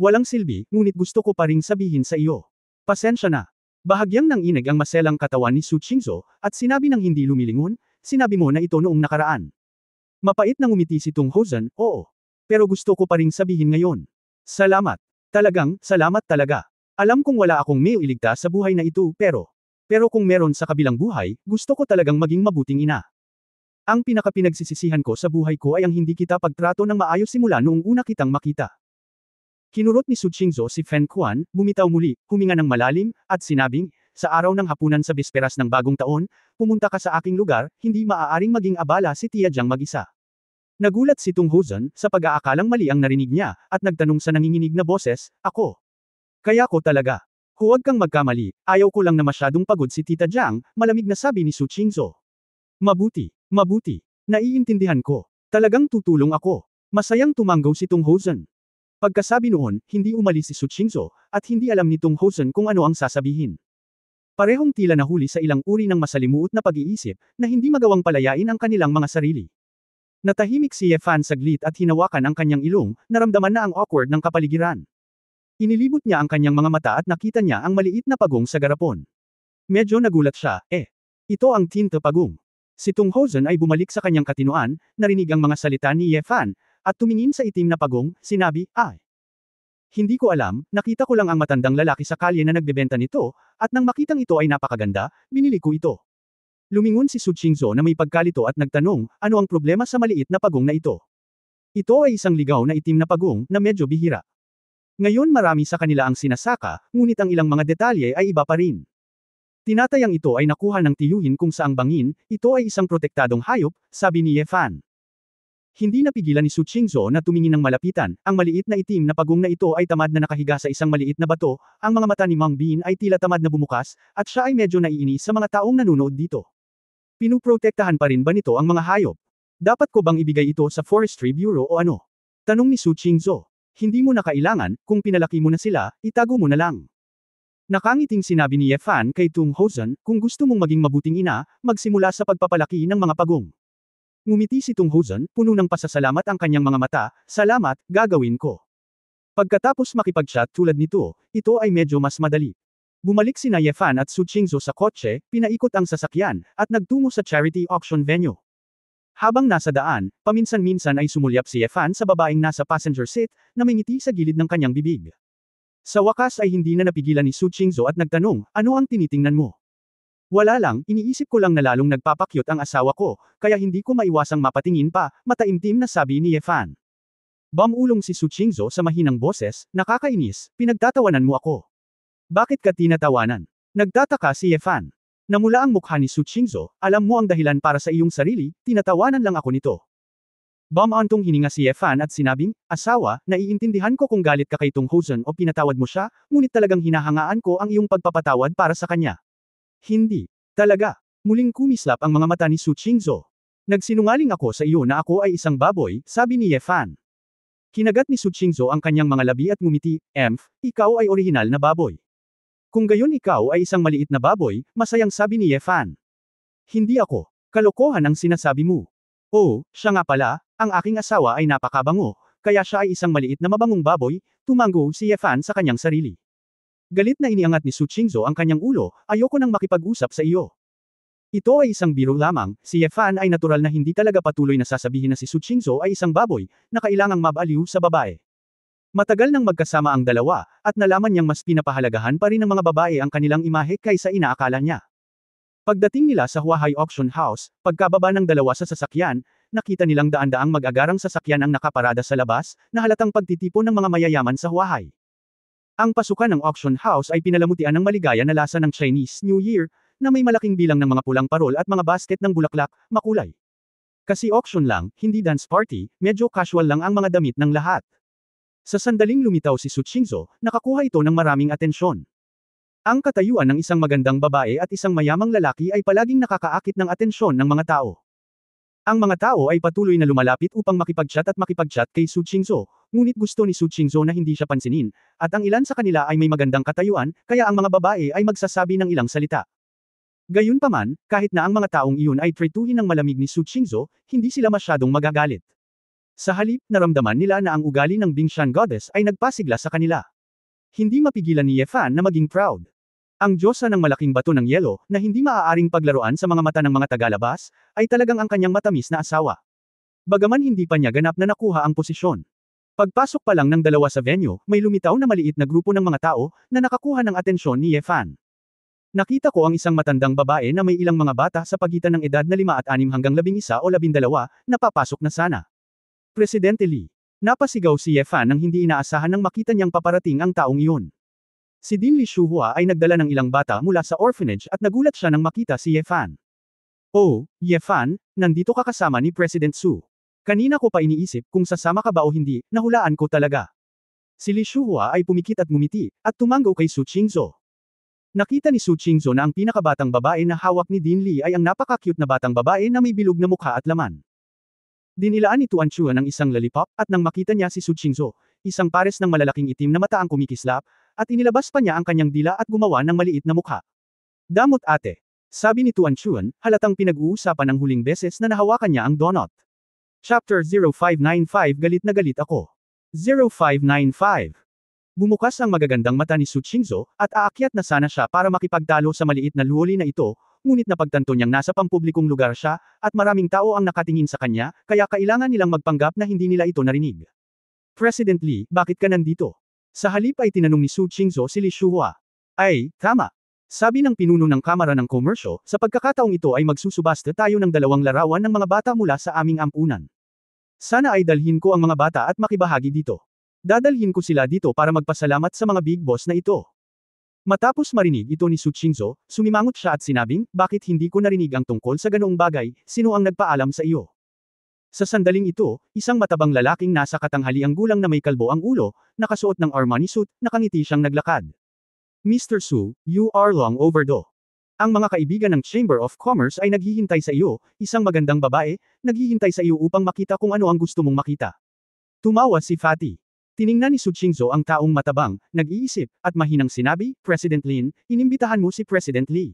S1: Walang silbi, ngunit gusto ko pa ring sabihin sa iyo. Pasensya na. Bahagyang nanginig ang maselang katawan ni Su Qingzhou, at sinabi ng hindi lumilingon, sinabi mo na ito noong nakaraan. Mapait na ngumiti si Tung Hozan, oo. Pero gusto ko pa ring sabihin ngayon. Salamat. Talagang, salamat talaga. Alam kong wala akong may iligtas sa buhay na ito pero kung meron sa kabilang buhay, gusto ko talagang maging mabuting ina. Ang pinakapinagsisisihan ko sa buhay ko ay ang hindi kita pagtrato ng maayos simula noong una kitang makita. Kinurot ni Su Qingzhou si Fen Quan, bumitaw muli, huminga ng malalim, at sinabing, sa araw ng hapunan sa bisperas ng bagong taon, pumunta ka sa aking lugar, hindi maaaring maging abala si Tia Jiang mag-isa. Nagulat si Tung Hozan, sa pag-aakalang mali ang narinig niya, at nagtanong sa nanginginig na boses, ako. Kaya ko talaga. Huwag kang magkamali, ayaw ko lang na masyadong pagod si Tita Jiang, malamig na sabi ni Su Qingzhou. Mabuti. Naiintindihan ko. Talagang tutulong ako. Masayang tumanggaw si Tung Hozan. Pagkasabi noon, hindi umalis si Su Qingzhou, at hindi alam ni Tung Hozan kung ano ang sasabihin. Parehong tila nahuli sa ilang uri ng masalimuot na pag-iisip, na hindi magawang palayain ang kanilang mga sarili. Natahimik si Ye Fan saglit at hinawakan ang kanyang ilong, naramdaman na ang awkward ng kapaligiran. Inilibot niya ang kanyang mga mata at nakita niya ang maliit na pagong sa garapon. Medyo nagulat siya, ito ang tinta pagong. Si Tung Hozan ay bumalik sa kanyang katinoan, narinig ang mga salita ni Ye Fan, at tumingin sa itim na pagong, sinabi, hindi ko alam, nakita ko lang ang matandang lalaki sa kalye na nagbebenta nito, at nang makitang ito ay napakaganda, binili ko ito. Lumingon si Su Qingzhou na may pagkalito at nagtanong, ano ang problema sa maliit na pagong na ito? Ito ay isang ligaw na itim na pagong, na medyo bihira. Ngayon marami sa kanila ang sinasaka, ngunit ang ilang mga detalye ay iba pa rin. Tinatayang ito ay nakuha ng tiyuhin kung saang bangin, ito ay isang protektadong hayop, sabi ni Ye Fan. Hindi napigilan ni Su Qingzhou na tumingin ng malapitan, ang maliit na itim na pagong na ito ay tamad na nakahiga sa isang maliit na bato, ang mga mata ni Meng Bin ay tila tamad na bumukas, at siya ay medyo naiinis sa mga taong nanonood dito. Pinuprotektahan pa rin ba nito ang mga hayop? Dapat ko bang ibigay ito sa Forestry Bureau o ano? Tanong ni Su Qingzhou. Hindi mo na kailangan, kung pinalaki mo na sila, itago mo na lang. Nakangiting sinabi ni Ye Fan kay Tung Hozan, kung gusto mong maging mabuting ina, magsimula sa pagpapalaki ng mga pagong. Ngumiti si Tung Hozan, puno ng pasasalamat ang kanyang mga mata, salamat, gagawin ko. Pagkatapos makipag-chat tulad nito, ito ay medyo mas madali. Bumalik sina Ye Fan at Su Qingzhou sa kotse, pinaikot ang sasakyan, at nagtungo sa charity auction venue. Habang nasa daan, paminsan-minsan ay sumulyap si Ye Fan sa babaeng nasa passenger seat, na may ngiti sa gilid ng kanyang bibig. Sa wakas ay hindi na napigilan ni Su Qingzhou at nagtanong, ano ang tinitingnan mo? Wala lang, iniisip ko lang na lalong nagpapakyut ang asawa ko, kaya hindi ko maiwasang mapatingin pa, mataimtim na sabi ni Ye Fan. Bumulong si Su Qingzhou sa mahinang boses, nakakainis, pinagtatawanan mo ako. Bakit ka tinatawanan? Nagtataka si Ye Fan. Namula ang mukha ni Su Qingzhou, alam mo ang dahilan para sa iyong sarili, tinatawanan lang ako nito. Bumantong hininga si Ye Fan at sinabing, asawa, naiintindihan ko kung galit ka kay Tung Hozan o pinatawad mo siya, ngunit talagang hinahangaan ko ang iyong pagpapatawad para sa kanya. Hindi. Talaga. Muling kumislap ang mga mata ni Su Qingzhou. Nagsinungaling ako sa iyo na ako ay isang baboy, sabi ni Ye Fan. Kinagat ni Su Qingzhou ang kanyang mga labi at ngumiti, ikaw ay orihinal na baboy. Kung gayon ikaw ay isang maliit na baboy, masayang sabi ni Ye Fan. Hindi ako. Kalokohan ang sinasabi mo. Oh, siya nga pala, ang aking asawa ay napakabango, kaya siya ay isang maliit na mabangong baboy, tumango si Ye Fan sa kanyang sarili. Galit na iniangat ni Su Qingzhou ang kanyang ulo, ayoko nang makipag-usap sa iyo. Ito ay isang biro lamang, si Ye Fan ay natural na hindi talaga patuloy na sasabihin na si Su Qingzhou ay isang baboy, na kailangang mabaliw sa babae. Matagal nang magkasama ang dalawa, at nalaman niyang mas pinapahalagahan pa rin ng mga babae ang kanilang imahe kaysa inaakala niya. Pagdating nila sa Huahay Auction House, pagkababa ng dalawa sa sasakyan, nakita nilang daan-daang mag-agarang sasakyan ang nakaparada sa labas, na halatang pagtitipon ng mga mayayaman sa Huahay. Ang pasukan ng auction house ay pinalamutian ng maligaya na lasa ng Chinese New Year, na may malaking bilang ng mga pulang parol at mga basket ng bulaklak, makulay. Kasi auction lang, hindi dance party, medyo casual lang ang mga damit ng lahat. Sa sandaling lumitaw si Su Qingzhou, nakakuha ito ng maraming atensyon. Ang katayuan ng isang magandang babae at isang mayamang lalaki ay palaging nakakaakit ng atensyon ng mga tao. Ang mga tao ay patuloy na lumalapit upang makipag-chat kay Su Qingzhou, ngunit gusto ni Su Qingzhou na hindi siya pansinin, at ang ilan sa kanila ay may magandang katayuan, kaya ang mga babae ay magsasabi ng ilang salita. Gayunpaman, kahit na ang mga taong iyon ay tretuhin ng malamig ni Su Qingzhou, hindi sila masyadong magagalit. Sa halip, naramdaman nila na ang ugali ng Bingshan Goddess ay nagpasigla sa kanila. Hindi mapigilan ni Ye Fan na maging proud. Ang diyosa ng malaking bato ng yelo, na hindi maaaring paglaruan sa mga mata ng mga tagalabas, ay talagang ang kanyang matamis na asawa. Bagaman hindi pa niya ganap na nakuha ang posisyon. Pagpasok pa lang ng dalawa sa venue, may lumitaw na maliit na grupo ng mga tao, na nakakuha ng atensyon ni Ye Fan. Nakita ko ang isang matandang babae na may ilang mga bata sa pagitan ng edad na 5 at 6 hanggang 11 o 12, na papasok na sana. Presidente Lee. Napasigaw si Ye Fan nang hindi inaasahan nang makita niyang paparating ang taong iyon. Si Din Li Shuhua ay nagdala ng ilang bata mula sa orphanage at nagulat siya nang makita si Ye Fan. Oh, Ye Fan, nandito ka kasama ni President Su. Kanina ko pa iniisip kung sasama ka ba o hindi, nahulaan ko talaga. Si Li Shuhua ay pumikit at ngumiti, at tumango kay Su Qingzhou. Nakita ni Su Qingzhou na ang pinakabatang babae na hawak ni Din Li ay ang napaka-cute na batang babae na may bilog na mukha at laman. Dinilaan ni Tuan Chuan ang isang lollipop, at nang makita niya si Su Qingzhou, isang pares ng malalaking itim na mata ang kumikislap, at inilabas pa niya ang kanyang dila at gumawa ng maliit na mukha. Damot ate. Sabi ni Tuan Chuan, halatang pinag-uusapan ng huling beses na nahawakan niya ang donut. Chapter 0595 Galit na galit ako. 0595. Bumukas ang magagandang mata ni Su Qingzhou, at aakyat na sana siya para makipagtalo sa maliit na luoli na ito, ngunit napagtanto niyang nasa pampublikong lugar siya, at maraming tao ang nakatingin sa kanya, kaya kailangan nilang magpanggap na hindi nila ito narinig. President Lee, bakit ka nandito? Sa halip ay tinanong ni Su Qingzhou si Li Shuhua. Ay, tama. Sabi ng pinuno ng Kamara ng Komersyo, sa pagkakataong ito ay magsusubasta tayo ng 2 larawan ng mga bata mula sa aming ampunan. Sana ay dalhin ko ang mga bata at makibahagi dito. Dadalhin ko sila dito para magpasalamat sa mga big boss na ito. Matapos marinig ito ni Su Qingzhou, sumimangot siya at sinabing, bakit hindi ko narinig ang tungkol sa ganoong bagay, sino ang nagpaalam sa iyo? Sa sandaling ito, isang matabang lalaking nasa katanghaliang gulang na may kalbo ang ulo, nakasuot ng Armani suit, nakangiti siyang naglakad. Mr. Su, you are long overdue. Ang mga kaibigan ng Chamber of Commerce ay naghihintay sa iyo, isang magandang babae, naghihintay sa iyo upang makita kung ano ang gusto mong makita. Tumawa si Fatty. Tiningnan ni Su Qingzhou ang taong matabang, nag-iisip, at mahinang sinabi, President Lin, inimbitahan mo si President Lee.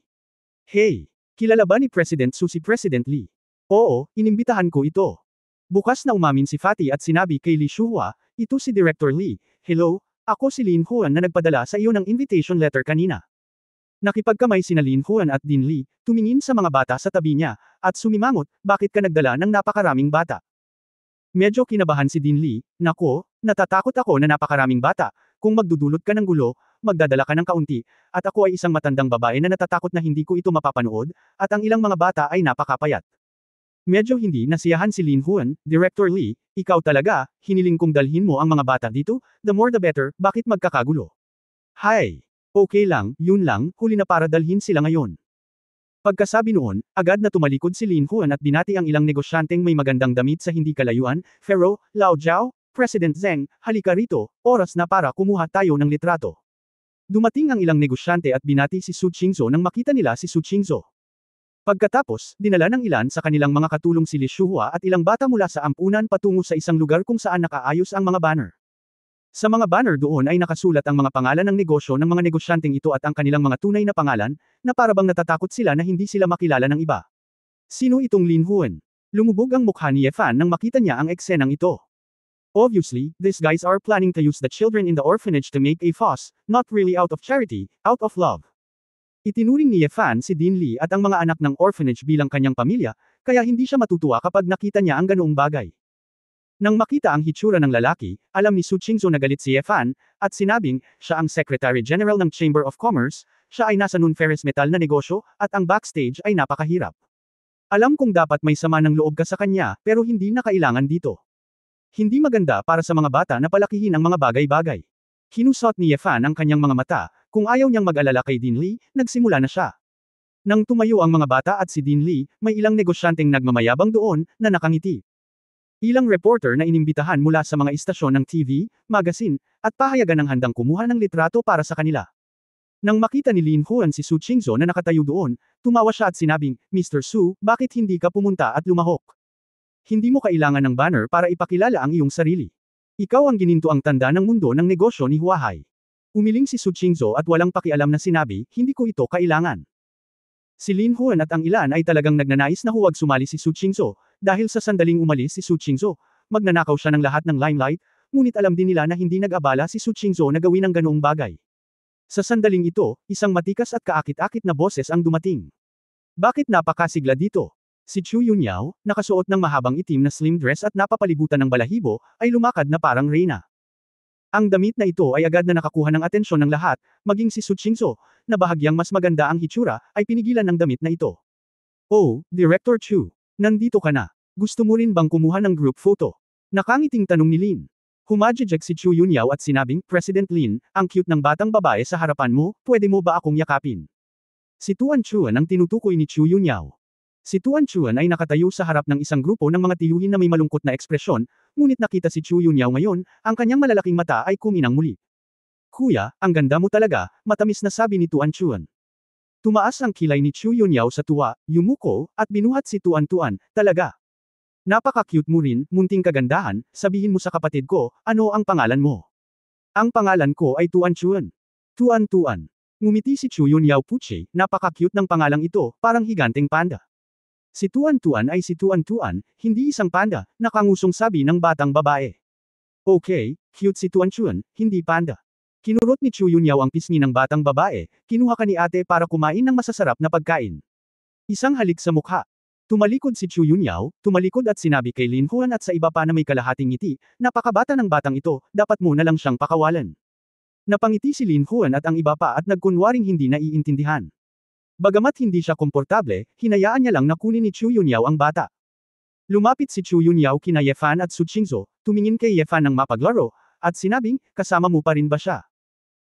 S1: Hey! Kilala ba ni President Su si President Lee? Oo, inimbitahan ko ito. Bukas na umamin si Fatty at sinabi kay Li Shuhua, ito si Director Lee, hello, ako si Lin Huan na nagpadala sa iyo ng invitation letter kanina. Nakipagkamay sina Lin Huan at Din Lee, tumingin sa mga bata sa tabi niya, at sumimangot, bakit ka nagdala ng napakaraming bata? Medyo kinabahan si Din Lee, nako, natatakot ako na napakaraming bata, kung magdudulot ka ng gulo, magdadala ka ng kaunti, at ako ay isang matandang babae na natatakot na hindi ko ito mapapanood, at ang ilang mga bata ay napakapayat. Medyo hindi nasiyahan si Lin Huan, Director Lee, ikaw talaga, hiniling kong dalhin mo ang mga bata dito, the more the better, bakit magkakagulo? Hay! Okay lang, yun lang, huli na para dalhin sila ngayon. Pagkasabi noon, agad na tumalikod si Lin Huan at binati ang ilang negosyanteng may magandang damit sa hindi kalayuan, Fero, Lao Jiao, President Zheng, halika rito, oras na para kumuha tayo ng litrato. Dumating ang ilang negosyante at binati si Su Qingzhou nang makita nila si Su Qingzhou. Pagkatapos, dinala ng ilan sa kanilang mga katulong si Li Shuhua at ilang bata mula sa ampunan patungo sa isang lugar kung saan nakaayos ang mga banner. Sa mga banner doon ay nakasulat ang mga pangalan ng negosyo ng mga negosyanteng ito at ang kanilang mga tunay na pangalan, na parabang natatakot sila na hindi sila makilala ng iba. Sino itong Lin Huan? Lumubog ang mukha ni Ye Fan nang makita niya ang eksenang ito. Obviously, these guys are planning to use the children in the orphanage to make a fuss, not really out of charity, out of love. Itinuring ni Ye Fan si Din Lee at ang mga anak ng orphanage bilang kanyang pamilya, kaya hindi siya matutuwa kapag nakita niya ang ganoong bagay. Nang makita ang hitsura ng lalaki, alam ni Su Qingzhou na galit si Ye Fan, at sinabing, siya ang Secretary General ng Chamber of Commerce, siya ay nasa non-ferrous metal na negosyo, at ang backstage ay napakahirap. Alam kong dapat may sama ng loob ka sa kanya, pero hindi na kailangan dito. Hindi maganda para sa mga bata na palakihin ang mga bagay-bagay. Kinusot ni Ye Fan ang kanyang mga mata, kung ayaw niyang mag-alala kay Din Lee, nagsimula na siya. Nang tumayo ang mga bata at si Din Lee, may ilang negosyanteng nagmamayabang doon, na nakangiti. Ilang reporter na inimbitahan mula sa mga istasyon ng TV, magazine, at pahayagan ng handang kumuha ng litrato para sa kanila. Nang makita ni Lin Huan si Su Qingzhou na nakatayo doon, tumawa siya at sinabing, Mr. Su, bakit hindi ka pumunta at lumahok? Hindi mo kailangan ng banner para ipakilala ang iyong sarili. Ikaw ang gininto ang tanda ng mundo ng negosyo ni Huahai. Umiling si Su Qingzhou at walang pakialam na sinabi, hindi ko ito kailangan. Si Lin Huan at ang ilan ay talagang nagnanais na huwag sumali si Su Qingzhou, dahil sa sandaling umalis si Su Qingzhou, magnanakaw siya ng lahat ng limelight, ngunit alam din nila na hindi nag-abala si Su Qingzhou na gawin ang ganoong bagay. Sa sandaling ito, isang matikas at kaakit-akit na boses ang dumating. Bakit napakasigla dito? Si Chu Yunyao, nakasuot ng mahabang itim na slim dress at napapalibutan ng balahibo, ay lumakad na parang reyna. Ang damit na ito ay agad na nakakuha ng atensyon ng lahat, maging si Su Qingzhou, na bahagyang mas maganda ang hitsura, ay pinigilan ng damit na ito. Oh, Director Chu, nandito ka na. Gusto mo rin bang kumuha ng group photo? Nakangiting tanong ni Lin. Humajijek si Chu Yunyao at sinabing, President Lin, ang cute ng batang babae sa harapan mo, pwede mo ba akong yakapin? Si Tuan Chuan ang tinutukoy ni Chu Yunyao. Si Tuan Chuan ay nakatayo sa harap ng isang grupo ng mga tiyuhin na may malungkot na ekspresyon, ngunit nakita si Chu Yunyao ngayon, ang kanyang malalaking mata ay kuminang muli. Kuya, ang ganda mo talaga, matamis na sabi ni Tuan Chuan. Tumaas ang kilay ni Chu Yunyao sa tuwa, yumuko, at binuhat si Tuan Tuan, talaga. Napaka-cute mo rin, munting kagandahan, sabihin mo sa kapatid ko, ano ang pangalan mo? Ang pangalan ko ay Tuan Chuan. Tuan Tuan. Ngumiti si Chu Yunyao Puche, napaka-cute ng pangalang ito, parang higanteng panda. Si Tuan Tuan ay si Tuan Tuan, hindi isang panda, nakangusong sabi ng batang babae. Okay, cute si Tuan Chuan, hindi panda. Kinurot ni Chu Yunyao ang pisngi ng batang babae, kinuha ka ni ate para kumain ng masasarap na pagkain. Isang halik sa mukha. Tumalikod si Chu Yunyao, tumalikod at sinabi kay Lin Huan at sa iba pa na may kalahating ngiti, napakabata ng batang ito, dapat mo na lang siyang pakawalan. Napangiti si Lin Huan at ang iba pa at nagkunwaring hindi naiintindihan. Bagamat hindi siya komportable, hinayaan niya lang na kunin ni Chu Yunyao ang bata. Lumapit si Chu Yunyao kina Ye Fan at Su Qingzhou, tumingin kay Ye Fan ng mapaglaro, at sinabing, kasama mo pa rin ba siya?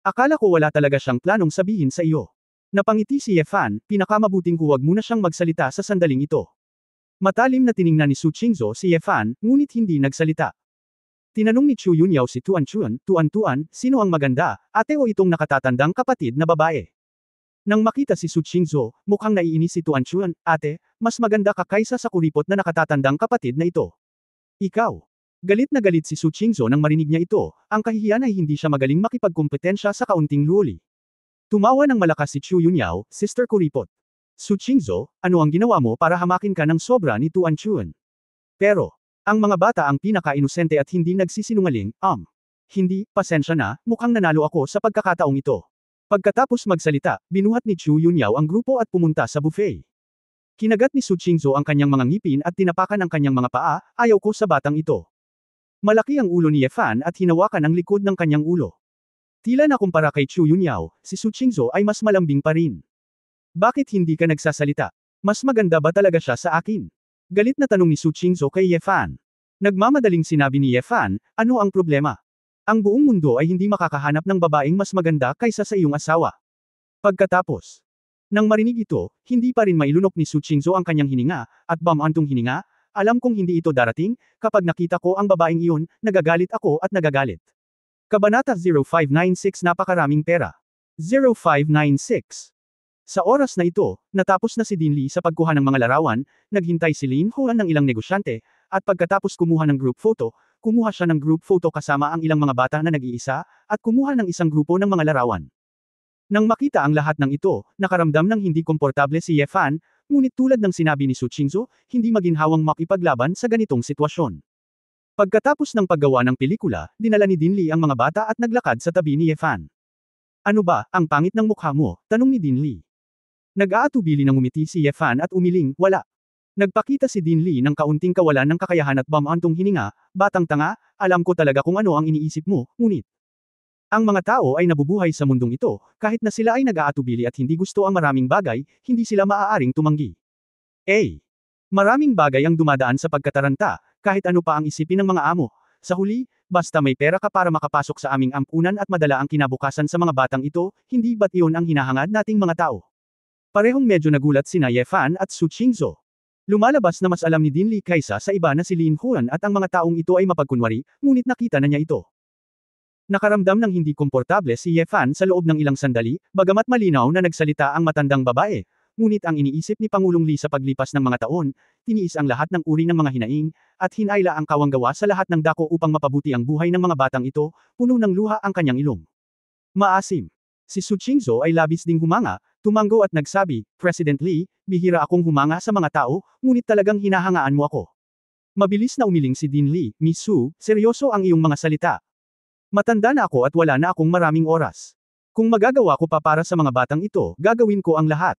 S1: Akala ko wala talaga siyang planong sabihin sa iyo. Napangiti si Ye Fan, pinakamabuting huwag muna siyang magsalita sa sandaling ito. Matalim na tiningnan ni Su Qingzhou si Ye Fan, ngunit hindi nagsalita. Tinanong ni Chu Yunyao si Tuan Chuan, Tuan, sino ang maganda, ate o itong nakatatandang kapatid na babae? Nang makita si Su Qingzhou, mukhang naiinis si Tuan Chuan, ate, mas maganda ka kaysa sa kuripot na nakatatandang kapatid na ito. Ikaw. Galit na galit si Su Qingzhou nang marinig niya ito, ang kahihiyan ay hindi siya magaling makipagkumpetensya sa kaunting luli. Tumawa ng malakas si Chu Yunyao, Sister Kuripot. Su Qingzhou, ano ang ginawa mo para hamakin ka ng sobra ni Tuan Chuan? Pero, ang mga bata ang pinaka-inosente at hindi nagsisinungaling, Hindi, pasensya na, mukhang nanalo ako sa pagkakataong ito. Pagkatapos magsalita, binuhat ni Chu Yunyao ang grupo at pumunta sa buffet. Kinagat ni Su Qingzhou ang kanyang mga ngipin at tinapakan ang kanyang mga paa, ayaw ko sa batang ito. Malaki ang ulo ni Ye Fan at hinawakan ang likod ng kanyang ulo. Tila na kumpara kay Chu Yunyao, si Su Qingzhou ay mas malambing pa rin. Bakit hindi ka nagsasalita? Mas maganda ba talaga siya sa akin? Galit na tanong ni Su Qingzhou kay Ye Fan. Nagmamadaling sinabi ni Ye Fan, ano ang problema? Ang buong mundo ay hindi makakahanap ng babaeng mas maganda kaysa sa iyong asawa. Pagkatapos, nang marinig ito, hindi pa rin mailunok ni Su Qingzhou ang kanyang hininga, at bamantong hininga, alam kong hindi ito darating, kapag nakita ko ang babaeng iyon, nagagalit ako at nagagalit. Kabanata 0596 Napakaraming pera. 0596. Sa oras na ito, natapos na si Din Li sa pagkuha ng mga larawan, naghintay si Lin Huan ng ilang negosyante, at pagkatapos kumuha ng group photo, kumuha siya ng group photo kasama ang ilang mga bata na nag-iisa, at kumuha ng isang grupo ng mga larawan. Nang makita ang lahat ng ito, nakaramdam ng hindi komportable si Ye Fan, ngunit tulad ng sinabi ni Su Qingzhou, hindi maginhawang makipaglaban sa ganitong sitwasyon. Pagkatapos ng paggawa ng pelikula, dinala ni Din Li ang mga bata at naglakad sa tabi ni Ye Fan. Ano ba, ang pangit ng mukha mo? Tanong ni Din Li. Nag-aatubili ng umiti si Ye Fan at umiling, wala. Nagpakita si Din Li ng kaunting kawalan ng kakayahan at bamantong hininga, batang tanga, alam ko talaga kung ano ang iniisip mo, ngunit. Ang mga tao ay nabubuhay sa mundong ito, kahit na sila ay nag-aatubili at hindi gusto ang maraming bagay, hindi sila maaaring tumanggi. Maraming bagay ang dumadaan sa pagkataranta, kahit ano pa ang isipin ng mga amo. Sa huli, basta may pera ka para makapasok sa aming ampunan at madala ang kinabukasan sa mga batang ito, hindi ba't iyon ang hinahangad nating mga tao? Parehong medyo nagulat sina Ye Fan at Su Qingzhou. Lumalabas na mas alam ni Din Li kaysa sa iba na si Lin Huan at ang mga taong ito ay mapagkunwari, ngunit nakita na niya ito. Nakaramdam ng hindi komportable si Ye Fan sa loob ng ilang sandali, bagamat malinaw na nagsalita ang matandang babae, ngunit ang iniisip ni Pangulong Li sa paglipas ng mga taon, tiniis ang lahat ng uri ng mga hinaing, at hinayla ang kawanggawa sa lahat ng dako upang mapabuti ang buhay ng mga batang ito, puno ng luha ang kanyang ilong. Maasim. Si Su Qingzhou ay labis ding humanga, tumanggo at nagsabi, President Li, bihira akong humanga sa mga tao, ngunit talagang hinahangaan mo ako. Mabilis na umiling si Din Li, Miss Su, seryoso ang iyong mga salita. Matanda na ako at wala na akong maraming oras. Kung magagawa ko pa para sa mga batang ito, gagawin ko ang lahat.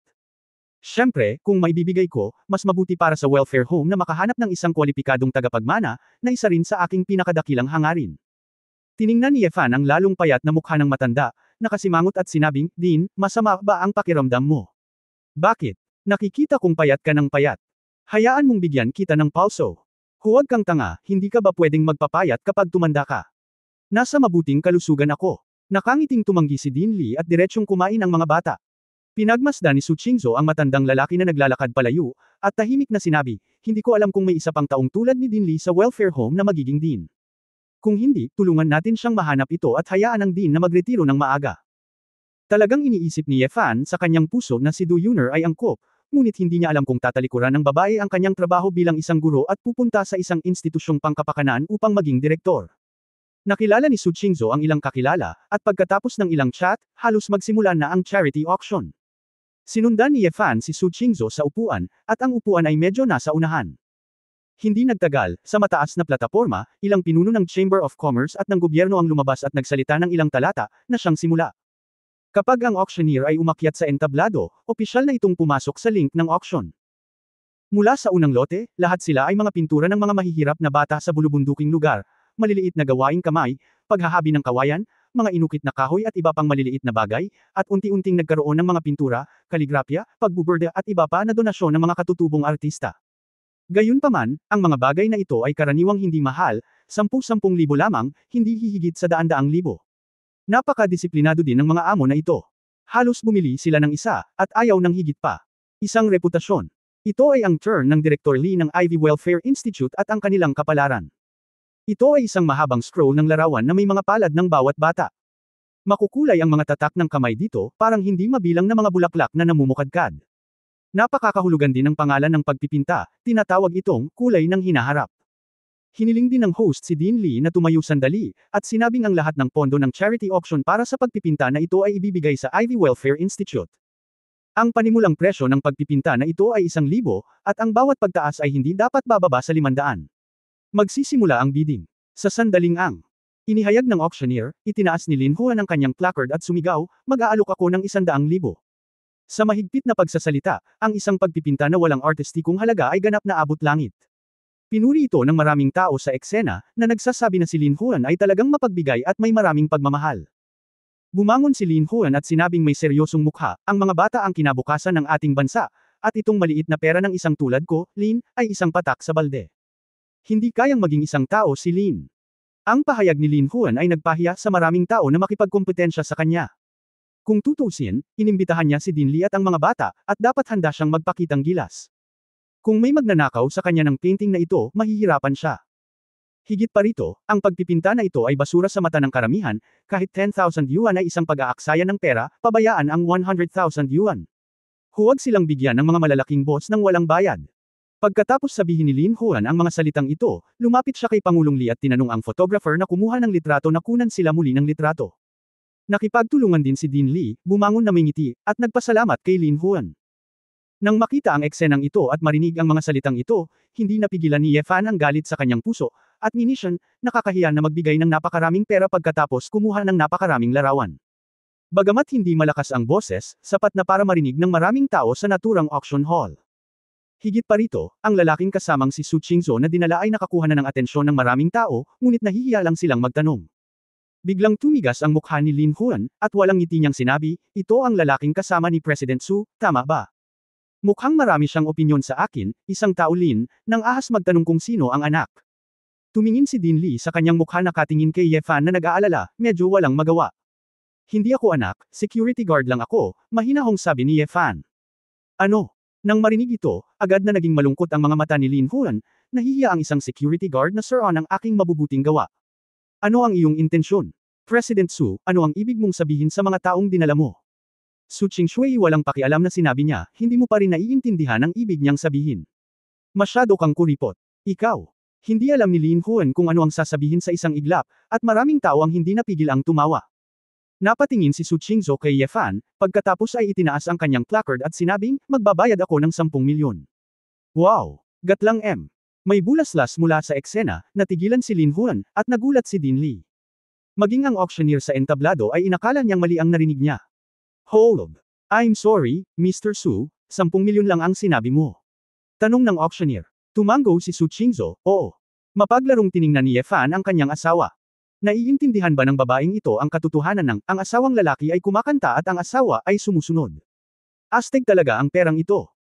S1: Siyempre, kung maibibigay ko, mas mabuti para sa welfare home na makahanap ng isang kwalipikadong tagapagmana, na isa rin sa aking pinakadakilang hangarin. Tiningnan ni Ye Fan ang lalong payat na mukha ng matanda, nakasimangot at sinabing, Din, masama ba ang pakiramdam mo? Bakit? Nakikita kong payat ka ng payat. Hayaan mong bigyan kita ng pauso. Huwag kang tanga, hindi ka ba pwedeng magpapayat kapag tumanda ka? Nasa mabuting kalusugan ako. Nakangiting tumanggi si Din Li at diretsyong kumain ang mga bata. Pinagmasdan ni Su Qingzhou ang matandang lalaki na naglalakad palayo, at tahimik na sinabi, hindi ko alam kung may isa pang taong tulad ni Din Li sa welfare home na magiging dean. Kung hindi, tulungan natin siyang mahanap ito at hayaan ang dean na magretiro ng maaga. Talagang iniisip ni Ye Fan sa kanyang puso na si Du Yuner ay angkop, ngunit hindi niya alam kung tatalikuran ng babae ang kanyang trabaho bilang isang guro at pupunta sa isang institusyong pangkapakanan upang maging direktor. Nakilala ni Su Qingzhou ang ilang kakilala, at pagkatapos ng ilang chat, halos magsimula na ang charity auction. Sinundan ni Ye Fan si Su Qingzhou sa upuan, at ang upuan ay medyo nasa unahan. Hindi nagtagal, sa mataas na plataporma, ilang pinuno ng Chamber of Commerce at ng gobyerno ang lumabas at nagsalita ng ilang talata, na siyang simula. Kapag ang auctioneer ay umakyat sa entablado, opisyal na itong pumasok sa link ng auction. Mula sa unang lote, lahat sila ay mga pintura ng mga mahihirap na bata sa bulubunduking lugar, maliliit na gawaing kamay, paghahabi ng kawayan, mga inukit na kahoy at iba pang maliliit na bagay, at unti-unting nagkaroon ng mga pintura, kaligrapya, pagbuburde at iba pa na donasyon ng mga katutubong artista. Gayunpaman, ang mga bagay na ito ay karaniwang hindi mahal, 10,000 lamang, hindi hihigit sa 100,000. Napaka-disiplinado din ng mga amo na ito. Halos bumili sila ng isa, at ayaw ng higit pa. Isang reputasyon. Ito ay ang turn ng Director Lee ng Ivy Welfare Institute at ang kanilang kapalaran. Ito ay isang mahabang scroll ng larawan na may mga palad ng bawat bata. Makukulay ang mga tatak ng kamay dito, parang hindi mabilang na mga bulaklak na namumukadkad. Napakakahulugan din ang pangalan ng pagpipinta, tinatawag itong kulay ng hinaharap. Hiniling din ng host si Dean Lee na tumayo sandali, at sinabing ang lahat ng pondo ng charity auction para sa pagpipinta na ito ay ibibigay sa Ivy Welfare Institute. Ang panimulang presyo ng pagpipinta na ito ay 1,000, at ang bawat pagtaas ay hindi dapat bababa sa 500. Magsisimula ang bidding. Sa sandaling inihayag ng auctioneer, itinaas ni Lin Huan ang kanyang placard at sumigaw, mag-aalok ako ng 100,000. Sa mahigpit na pagsasalita, ang isang pagpipinta na walang artistikong halaga ay ganap na abot langit. Pinuri ito ng maraming tao sa eksena, na nagsasabi na si Lin Huan ay talagang mapagbigay at may maraming pagmamahal. Bumangon si Lin Huan at sinabing may seryosong mukha, ang mga bata ang kinabukasan ng ating bansa, at itong maliit na pera ng isang tulad ko, Lin, ay isang patak sa balde. Hindi kayang maging isang tao si Lin. Ang pahayag ni Lin Huan ay nagpahiya sa maraming tao na makipagkompetensya sa kanya. Kung tutusin, inimbitahan niya si Dean Lee at ang mga bata, at dapat handa siyang magpakitang gilas. Kung may magnanakaw sa kanya ng painting na ito, mahihirapan siya. Higit pa rito, ang pagpipinta na ito ay basura sa mata ng karamihan, kahit 10,000 yuan ay isang pag-aaksaya ng pera, pabayaan ang 100,000 yuan. Huwag silang bigyan ng mga malalaking boss ng walang bayad. Pagkatapos sabihin ni Lin Huan ang mga salitang ito, lumapit siya kay Pangulong Lee at tinanong ang photographer na kumuha ng litrato na kunan sila muli ng litrato. Nakipagtulungan din si Dean Lee, bumangon na may ngiti, at nagpasalamat kay Lin Huan. Nang makita ang eksenang ito at marinig ang mga salitang ito, hindi napigilan ni Ye Fan ang galit sa kanyang puso, at ninisyon, nakakahiya na magbigay ng napakaraming pera pagkatapos kumuha ng napakaraming larawan. Bagamat hindi malakas ang boses, sapat na para marinig ng maraming tao sa naturang auction hall. Higit pa rito, ang lalaking kasamang si Su Qingzhou na dinala ay nakakuha na ng atensyon ng maraming tao, ngunit nahihiya lang silang magtanong. Biglang tumigas ang mukha ni Lin Huan, at walang ngiti niyang sinabi, ito ang lalaking kasama ni President Su, tama ba? Mukhang marami siyang opinyon sa akin, isang tao Lin, nang ahas magtanong kung sino ang anak. Tumingin si Dean Lee sa kanyang mukha nakatingin kay Ye Fan na nag-aalala, medyo walang magawa. Hindi ako anak, security guard lang ako, mahinahong sabi ni Ye Fan. Ano? Nang marinig ito, agad na naging malungkot ang mga mata ni Lin Huan, nahihiya ang isang security guard na Sir On ang aking mabubuting gawa. Ano ang iyong intensyon? President Su, ano ang ibig mong sabihin sa mga taong dinala mo? Su Qingshui walang pakialam na sinabi niya, hindi mo pa rin naiintindihan ang ibig niyang sabihin. Masyado kang kuripot. Ikaw. Hindi alam ni Lin Huan kung ano ang sasabihin sa isang iglap, at maraming tao ang hindi napigil ang tumawa. Napatingin si Su Qingzhou kay Ye Fan, pagkatapos ay itinaas ang kanyang placard at sinabing, magbabayad ako ng 10 milyon. Wow! Gatlang M. May bulaslas mula sa eksena, natigilan si Lin Huan, at nagulat si Dean Lee. Maging ang auctioneer sa entablado ay inakala niyang mali ang narinig niya. Hold. I'm sorry, Mr. Su, 10 milyon lang ang sinabi mo. Tanong ng auctioneer. Tumango si Su Qingzhou, oo. Mapaglarong tiningnan ni Ye Fan ang kanyang asawa. Naiintindihan ba ng babaeng ito ang katotohanan ng, ang asawang lalaki ay kumakanta at ang asawa ay sumusunod? Astig talaga ang perang ito.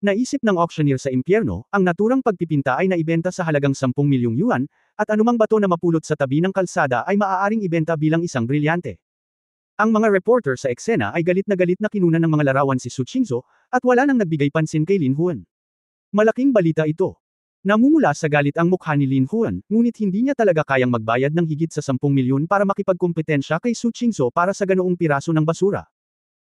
S1: Naisip ng auctioneer sa impyerno, ang naturang pagpipinta ay naibenta sa halagang 10 milyong yuan, at anumang bato na mapulot sa tabi ng kalsada ay maaaring ibenta bilang isang brilyante. Ang mga reporter sa eksena ay galit na kinunan ng mga larawan si Su Qingzhou, at wala nang nagbigay pansin kay Lin Huan. Malaking balita ito. Namumula sa galit ang mukha ni Lin Huan, ngunit hindi niya talaga kayang magbayad ng higit sa 10 milyon para makipagkompetensya kay Su Qingzhou para sa ganoong piraso ng basura.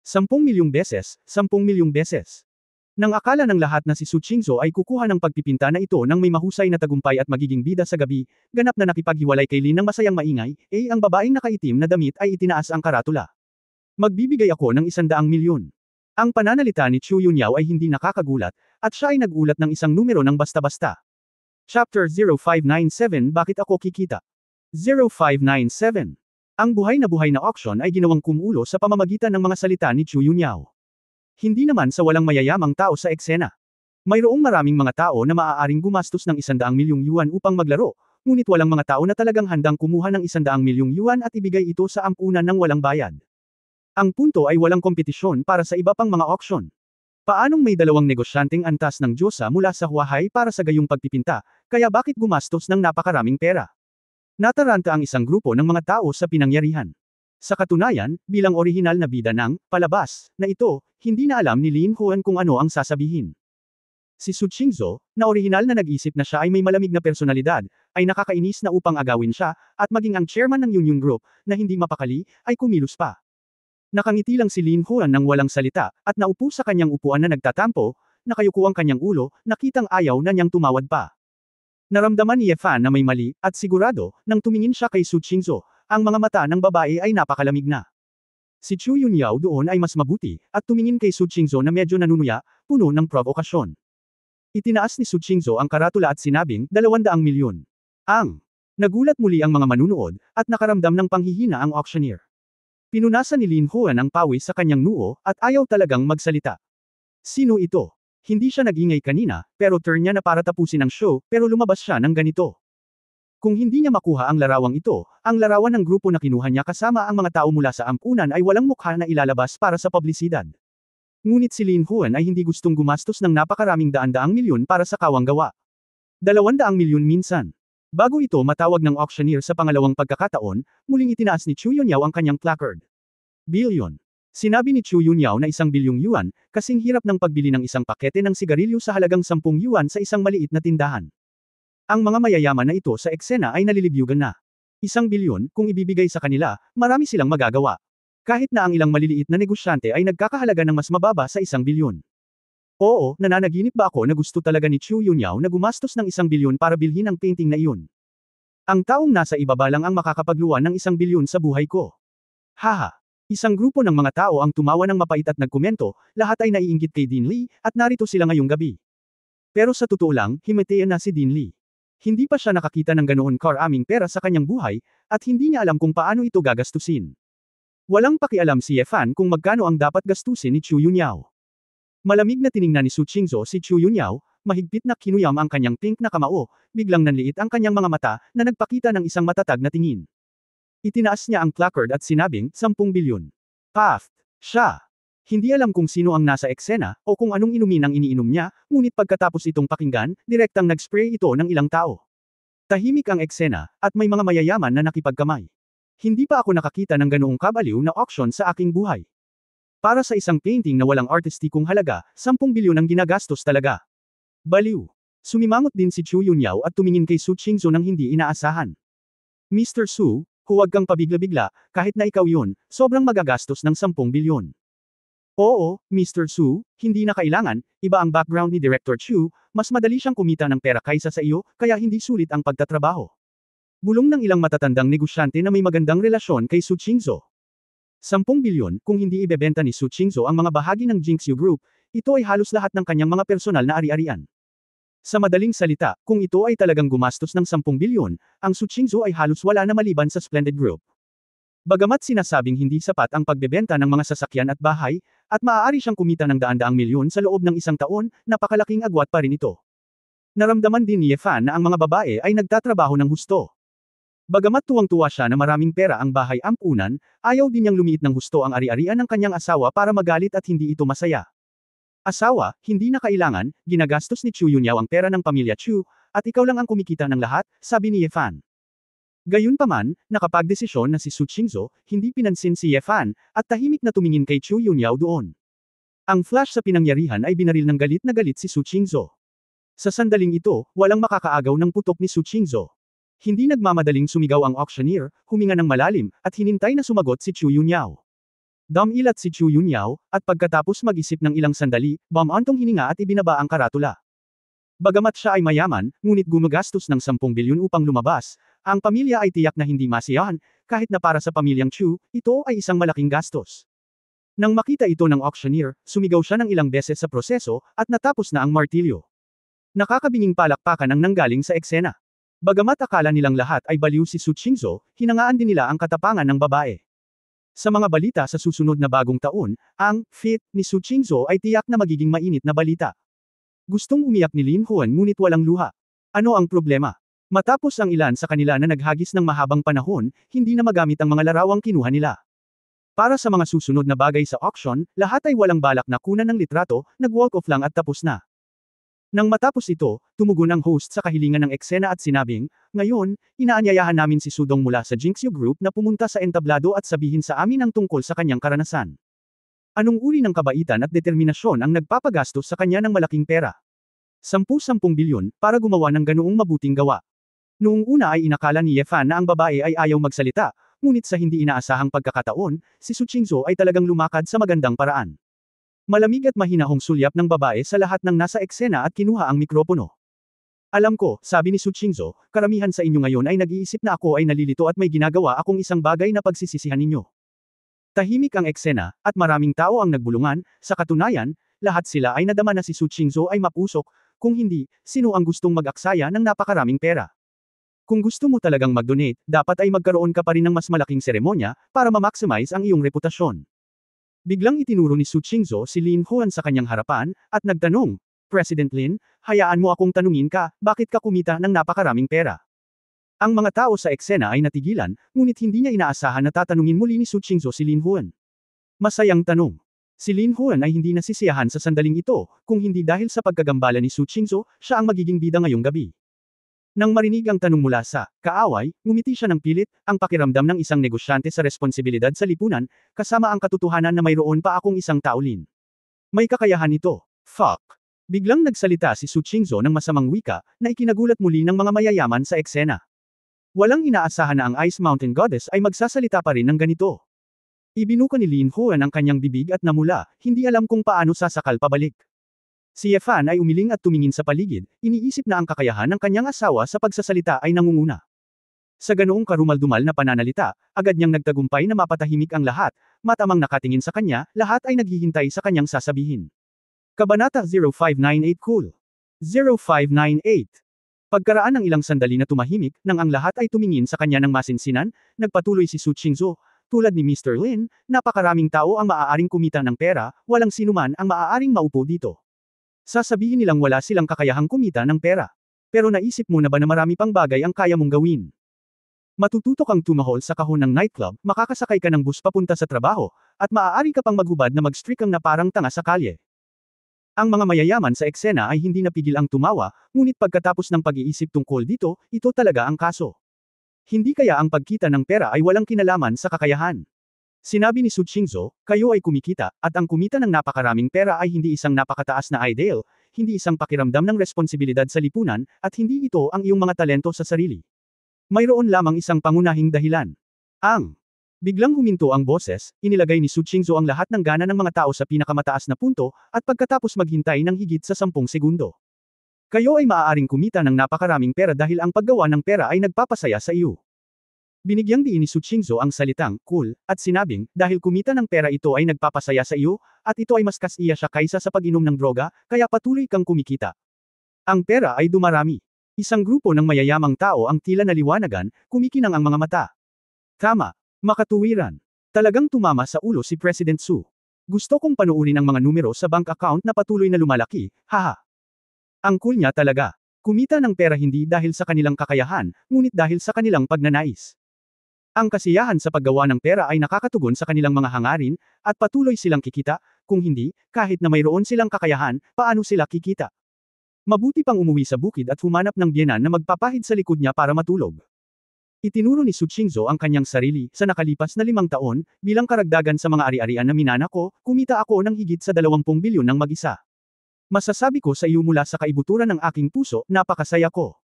S1: 10 milyong beses, 10 milyong beses. Nang akala ng lahat na si Su Qingzhou ay kukuha ng pagpipinta na ito nang may mahusay na tagumpay at magiging bida sa gabi, ganap na nakipaghiwalay kay Lin ng masayang maingay, ang babaeng nakaitim na damit ay itinaas ang karatula. Magbibigay ako ng 100 milyon. Ang pananalita ni Chu Yunyao ay hindi nakakagulat, at siya ay nagulat ng isang numero ng basta-basta. Chapter 0597 Bakit ako kikita? 0597. Ang buhay na auction ay ginawang kumulo sa pamamagitan ng mga salita ni Chu Yunyao. Hindi naman sa walang mayayamang tao sa eksena. Mayroong maraming mga tao na maaaring gumastos ng 100 milyong yuan upang maglaro, ngunit walang mga tao na talagang handang kumuha ng 100 milyong yuan at ibigay ito sa ampunan ng walang bayad. Ang punto ay walang kompetisyon para sa iba pang mga auction. Paanong may dalawang negosyanteng antas ng Diyosa mula sa Huahay para sa gayong pagpipinta, kaya bakit gumastos ng napakaraming pera? Nataranta ang isang grupo ng mga tao sa pinangyarihan. Sa katunayan, bilang orihinal na bida ng palabas na ito, hindi na alam ni Lin Huan kung ano ang sasabihin. Si Su Qingzhou, na orihinal na nag-isip na siya ay may malamig na personalidad, ay nakakainis na upang agawin siya, at maging ang chairman ng Union Group, na hindi mapakali, ay kumilos pa. Nakangiti lang si Lin Huan nang walang salita, at naupo sa kanyang upuan na nagtatampo, nakayuko ang kanyang ulo, nakitang ayaw na niyang tumawad pa. Naramdaman ni Ye Fan na may mali, at sigurado, nang tumingin siya kay Su Qingzhou, ang mga mata ng babae ay napakalamig na. Si Chu Yunyao doon ay mas mabuti, at tumingin kay Su Qingzhou na medyo nanunuya, puno ng provokasyon. Itinaas ni Su Qingzhou ang karatula at sinabing, 200 milyon. Nagulat muli ang mga manunood, at nakaramdam ng panghihina ang auctioneer. Pinunasan ni Lin Huan ang pawis sa kanyang noo, at ayaw talagang magsalita. Sino ito? Hindi siya nag-ingay kanina, pero turn niya na para tapusin ang show, pero lumabas siya ng ganito. Kung hindi niya makuha ang larawang ito, ang larawan ng grupo na kinuha niya kasama ang mga tao mula sa ampunan ay walang mukha na ilalabas para sa publisidad. Ngunit si Lin Huan ay hindi gustong gumastos ng napakaraming daan-daang milyon para sa kawang gawa. 200 milyon minsan. Bago ito matawag ng auctioneer sa pangalawang pagkakataon, muling itinaas ni Chu Yunyao ang kanyang placard. Bilyon. Sinabi ni Chu Yunyao na 1 bilyong yuan, kasing hirap ng pagbili ng isang pakete ng sigarilyo sa halagang 10 yuan sa isang maliit na tindahan. Ang mga mayayaman na ito sa eksena ay nalilibyugan na. 1 bilyon, kung ibibigay sa kanila, marami silang magagawa. Kahit na ang ilang maliliit na negosyante ay nagkakahalaga ng mas mababa sa 1 bilyon. Oo, nananaginip ba ako na gusto talaga ni Chu Yunyao na gumastos ng 1 bilyon para bilhin ang painting na iyon? Ang taong nasa ibaba lang ang makakapagluwa ng 1 bilyon sa buhay ko. Haha. Isang grupo ng mga tao ang tumawa ng mapait at nagkomento, lahat ay naiinggit kay Dean Lee, at narito sila ngayong gabi. Pero sa totoo lang, himetean na si Dean Lee. Hindi pa siya nakakita ng ganoon karaming pera sa kanyang buhay, at hindi niya alam kung paano ito gagastusin. Walang pakialam si Ye Fan kung magkano ang dapat gastusin ni Chu Yunyao. Malamig na tiningnan ni Su Qingzhou si Chu Yunyao, mahigpit na kinuyam ang kanyang pink na kamao, biglang nanliit ang kanyang mga mata, na nagpakita ng isang matatag na tingin. Itinaas niya ang placard at sinabing, 10 bilyon. Paft. Siya. Hindi alam kung sino ang nasa eksena, o kung anong inumin ang iniinom niya, ngunit pagkatapos itong pakinggan, direktang nag-spray ito ng ilang tao. Tahimik ang eksena, at may mga mayayaman na nakipagkamay. Hindi pa ako nakakita ng ganoong kabaliw na auction sa aking buhay. Para sa isang painting na walang artistikong halaga, 10 bilyon ang ginagastos talaga. Baliw. Sumimangot din si Chu Yunyao at tumingin kay Su Qingzhou nang hindi inaasahan. Mr. Su, huwag kang pabigla-bigla, kahit na ikaw yun, sobrang magagastos ng 10 bilyon. Oo, Mr. Su, hindi na kailangan, iba ang background ni Director Chu, mas madali siyang kumita ng pera kaysa sa iyo, kaya hindi sulit ang pagtatrabaho. Bulong ng ilang matatandang negosyante na may magandang relasyon kay Su Qingzhou. 10 bilyon, kung hindi ibebenta ni Su Qingzhou ang mga bahagi ng Jinxiu Group, ito ay halos lahat ng kanyang mga personal na ari-arian. Sa madaling salita, kung ito ay talagang gumastos ng 10 bilyon, ang Su Qingzhou ay halos wala na maliban sa Splendid Group. Bagamat sinasabing hindi sapat ang pagbebenta ng mga sasakyan at bahay, at maaari siyang kumita ng daan-daang milyon sa loob ng isang taon, napakalaking agwat pa rin ito. Naramdaman din ni Ye Fan na ang mga babae ay nagtatrabaho ng husto. Bagamat tuwang-tuwa siya na maraming pera ang bahay ampunan, ayaw din niyang lumiit ng husto ang ari-arian ng kanyang asawa para magalit at hindi ito masaya. Asawa, hindi na kailangan, ginagastos ni Chu Yunyao ang pera ng pamilya Chu, at ikaw lang ang kumikita ng lahat, sabi ni Ye Fan. Gayunpaman, nakapagdesisyon na si Su Qingzhou, hindi pinansin si Ye Fan, at tahimik na tumingin kay Chu Yunyao doon. Ang flash sa pinangyarihan ay binaril ng galit na galit si Su Qingzhou. Sa sandaling ito, walang makakaagaw ng putok ni Su Qingzhou. Hindi nagmamadaling sumigaw ang auctioneer, huminga ng malalim, at hinintay na sumagot si Chu Yunyao. Dumilat si Chu Yunyao, at pagkatapos mag-isip ng ilang sandali, bumantong hininga at ibinaba ang karatula. Bagamat siya ay mayaman, ngunit gumagastos ng 10 bilyon upang lumabas, ang pamilya ay tiyak na hindi masiyahan, kahit na para sa pamilyang Chu, ito ay isang malaking gastos. Nang makita ito ng auctioneer, sumigaw siya ng ilang beses sa proseso, at natapos na ang martilyo. Nakakabinging palakpakan ang nanggaling sa eksena. Bagamat akala nilang lahat ay baliw si Su Qingzhou, hinangaan din nila ang katapangan ng babae. Sa mga balita sa susunod na bagong taon, ang fit ni Su Qingzhou ay tiyak na magiging mainit na balita. Gustong umiyak ni Lin Huan ngunit walang luha. Ano ang problema? Matapos ang ilan sa kanila na naghagis ng mahabang panahon, hindi na magamit ang mga larawang kinuha nila. Para sa mga susunod na bagay sa auction, lahat ay walang balak na kunan ng litrato, nag-walk off lang at tapos na. Nang matapos ito, tumugon ang host sa kahilingan ng eksena at sinabing, "Ngayon, inaanyayahan namin si Sudong mula sa Jinxue Group na pumunta sa entablado at sabihin sa amin ang tungkol sa kanyang karanasan. Anong uri ng kabaitan at determinasyon ang nagpapagastos sa kanya ng malaking pera? 10-10 bilyon para gumawa ng ganoong mabuting gawa." Noong una ay inakala ni Ye Fan na ang babae ay ayaw magsalita, ngunit sa hindi inaasahang pagkakataon, si Su Qingzhou ay talagang lumakad sa magandang paraan. Malamig at mahinahong sulyap ng babae sa lahat ng nasa eksena at kinuha ang mikropono. "Alam ko," sabi ni Su Qingzhou, "karamihan sa inyo ngayon ay nag-iisip na ako ay nalilito at may ginagawa akong isang bagay na pagsisisihan ninyo." Tahimik ang eksena, at maraming tao ang nagbulungan, sa katunayan, lahat sila ay nadama na si Su Qingzhou ay mapusok, kung hindi, sino ang gustong mag-aksaya ng napakaraming pera? Kung gusto mo talagang mag-donate, dapat ay magkaroon ka pa rin ng mas malaking seremonya, para ma-maximize ang iyong reputasyon. Biglang itinuro ni Su Qingzhou si Lin Huan sa kanyang harapan, at nagtanong, "President Lin, hayaan mo akong tanungin ka, bakit ka kumita ng napakaraming pera?" Ang mga tao sa eksena ay natigilan, ngunit hindi niya inaasahan na tatanungin muli ni Su Qingzhou si Lin Huan. Masayang tanong. Si Lin Huan ay hindi nasisiyahan sa sandaling ito, kung hindi dahil sa pagkagambala ni Su Qingzhou, siya ang magiging bida ngayong gabi. Nang marinig ang tanong mula sa kaaway, ngumiti siya ng pilit, ang pakiramdam ng isang negosyante sa responsibilidad sa lipunan, kasama ang katotohanan na mayroon pa akong isang taulin. May kakayahan ito. Fuck. Biglang nagsalita si Su Qingzhou ng masamang wika, na ikinagulat muli ng mga mayayaman sa eksena. Walang inaasahan na ang Ice Mountain Goddess ay magsasalita pa rin ng ganito. Ibinuka ni Lin Huan ang kanyang bibig at namula, hindi alam kung paano sasakal pabalik. Si Ye Fan ay umiling at tumingin sa paligid, iniisip na ang kakayahan ng kanyang asawa sa pagsasalita ay nangunguna. Sa ganoong karumaldumal na pananalita, agad niyang nagtagumpay na mapatahimik ang lahat, matamang nakatingin sa kanya, lahat ay naghihintay sa kanyang sasabihin. Kabanata 0598 Cool. 0598. Pagkaraan ng ilang sandali na tumahimik, nang ang lahat ay tumingin sa kanya ng masinsinan, nagpatuloy si Su Qingzhou, "Tulad ni Mr. Lin, napakaraming tao ang maaaring kumita ng pera, walang sinuman ang maaaring maupo dito. Sasabihin nilang wala silang kakayahang kumita ng pera. Pero naisip mo na ba na marami pang bagay ang kaya mong gawin? Matututo kang tumahol sa kahon ng nightclub, makakasakay ka ng bus papunta sa trabaho, at maaari ka pang maghubad na mag-streak na parang tanga sa kalye." Ang mga mayayaman sa eksena ay hindi napigil ang tumawa, ngunit pagkatapos ng pag-iisip tungkol dito, ito talaga ang kaso. Hindi kaya ang pagkita ng pera ay walang kinalaman sa kakayahan? Sinabi ni Su Qingzhou, "Kayo ay kumikita, at ang kumita ng napakaraming pera ay hindi isang napakataas na ideal, hindi isang pakiramdam ng responsibilidad sa lipunan, at hindi ito ang iyong mga talento sa sarili. Mayroon lamang isang pangunahing dahilan. Ang..." Biglang huminto ang boses, inilagay ni Su Qingzhou ang lahat ng gana ng mga tao sa pinakamataas na punto, at pagkatapos maghintay ng higit sa 10 segundo. "Kayo ay maaaring kumita ng napakaraming pera dahil ang paggawa ng pera ay nagpapasaya sa iyo." Binigyang diin ni Su Qingzhou ang salitang, "cool," at sinabing, "Dahil kumita ng pera ito ay nagpapasaya sa iyo, at ito ay mas kasiya siya kaysa sa pag-inom ng droga, kaya patuloy kang kumikita. Ang pera ay dumarami." Isang grupo ng mayayamang tao ang tila naliwanagan, kumikinang ang mga mata. Tama. Makatuwiran. Talagang tumama sa ulo si President Su. "Gusto kong panuurin ang mga numero sa bank account na patuloy na lumalaki, haha. Ang cool niya talaga. Kumita ng pera hindi dahil sa kanilang kakayahan, ngunit dahil sa kanilang pagnanais. Ang kasiyahan sa paggawa ng pera ay nakakatugon sa kanilang mga hangarin, at patuloy silang kikita, kung hindi, kahit na mayroon silang kakayahan, paano sila kikita? Mabuti pang umuwi sa bukid at humanap ng biyenan na magpapahid sa likod niya para matulog." Itinuro ni Su Qingzhou ang kanyang sarili, "Sa nakalipas na 5 taon, bilang karagdagan sa mga ari-arian na minana ko, kumita ako ng higit sa 20 bilyon ng mag-isa. Masasabi ko sa iyo mula sa kaibuturan ng aking puso, napakasaya ko."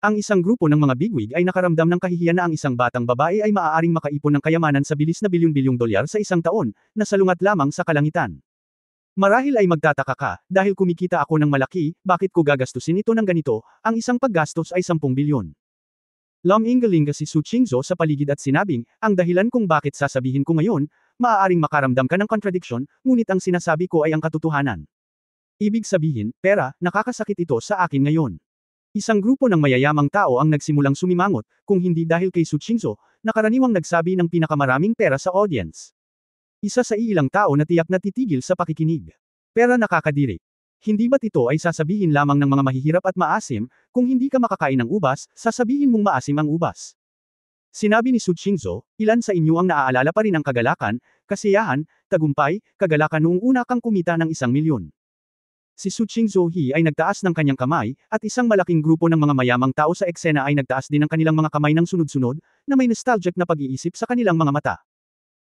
S1: Ang isang grupo ng mga bigwig ay nakaramdam ng kahihiyan na ang isang batang babae ay maaaring makaipon ng kayamanan sa bilis na bilyon-bilyong dolyar sa isang taon, na salungat lamang sa kalangitan. Marahil ay magtataka ka, dahil kumikita ako ng malaki, bakit ko gagastusin ito ng ganito, ang isang paggastos ay 10 bilyon. Lumingalinga si Su Qingzhou sa paligid at sinabing, "Ang dahilan kung bakit sasabihin ko ngayon, maaaring makaramdam ka ng contradiction, ngunit ang sinasabi ko ay ang katotohanan. Ibig sabihin, pera, nakakasakit ito sa akin ngayon." Isang grupo ng mayayamang tao ang nagsimulang sumimangot, kung hindi dahil kay Su Qingzhou, na karaniwang nagsabi ng pinakamaraming pera sa audience. Isa sa ilang tao na tiyak na titigil sa pakikinig. "Pera nakakadiri. Hindi ba't ito ay sasabihin lamang ng mga mahihirap at maasim, kung hindi ka makakain ng ubas, sasabihin mong maasim ang ubas?" Sinabi ni Su Qingzhou, "Ilan sa inyo ang naaalala pa rin ang kagalakan, kasiyahan, tagumpay, kagalakan noong una kang kumita ng 1 milyon? Si Su Qingzuhi ay nagtaas ng kanyang kamay, at isang malaking grupo ng mga mayamang tao sa eksena ay nagtaas din ng kanilang mga kamay ng sunod-sunod, na may nostalgic na pag-iisip sa kanilang mga mata.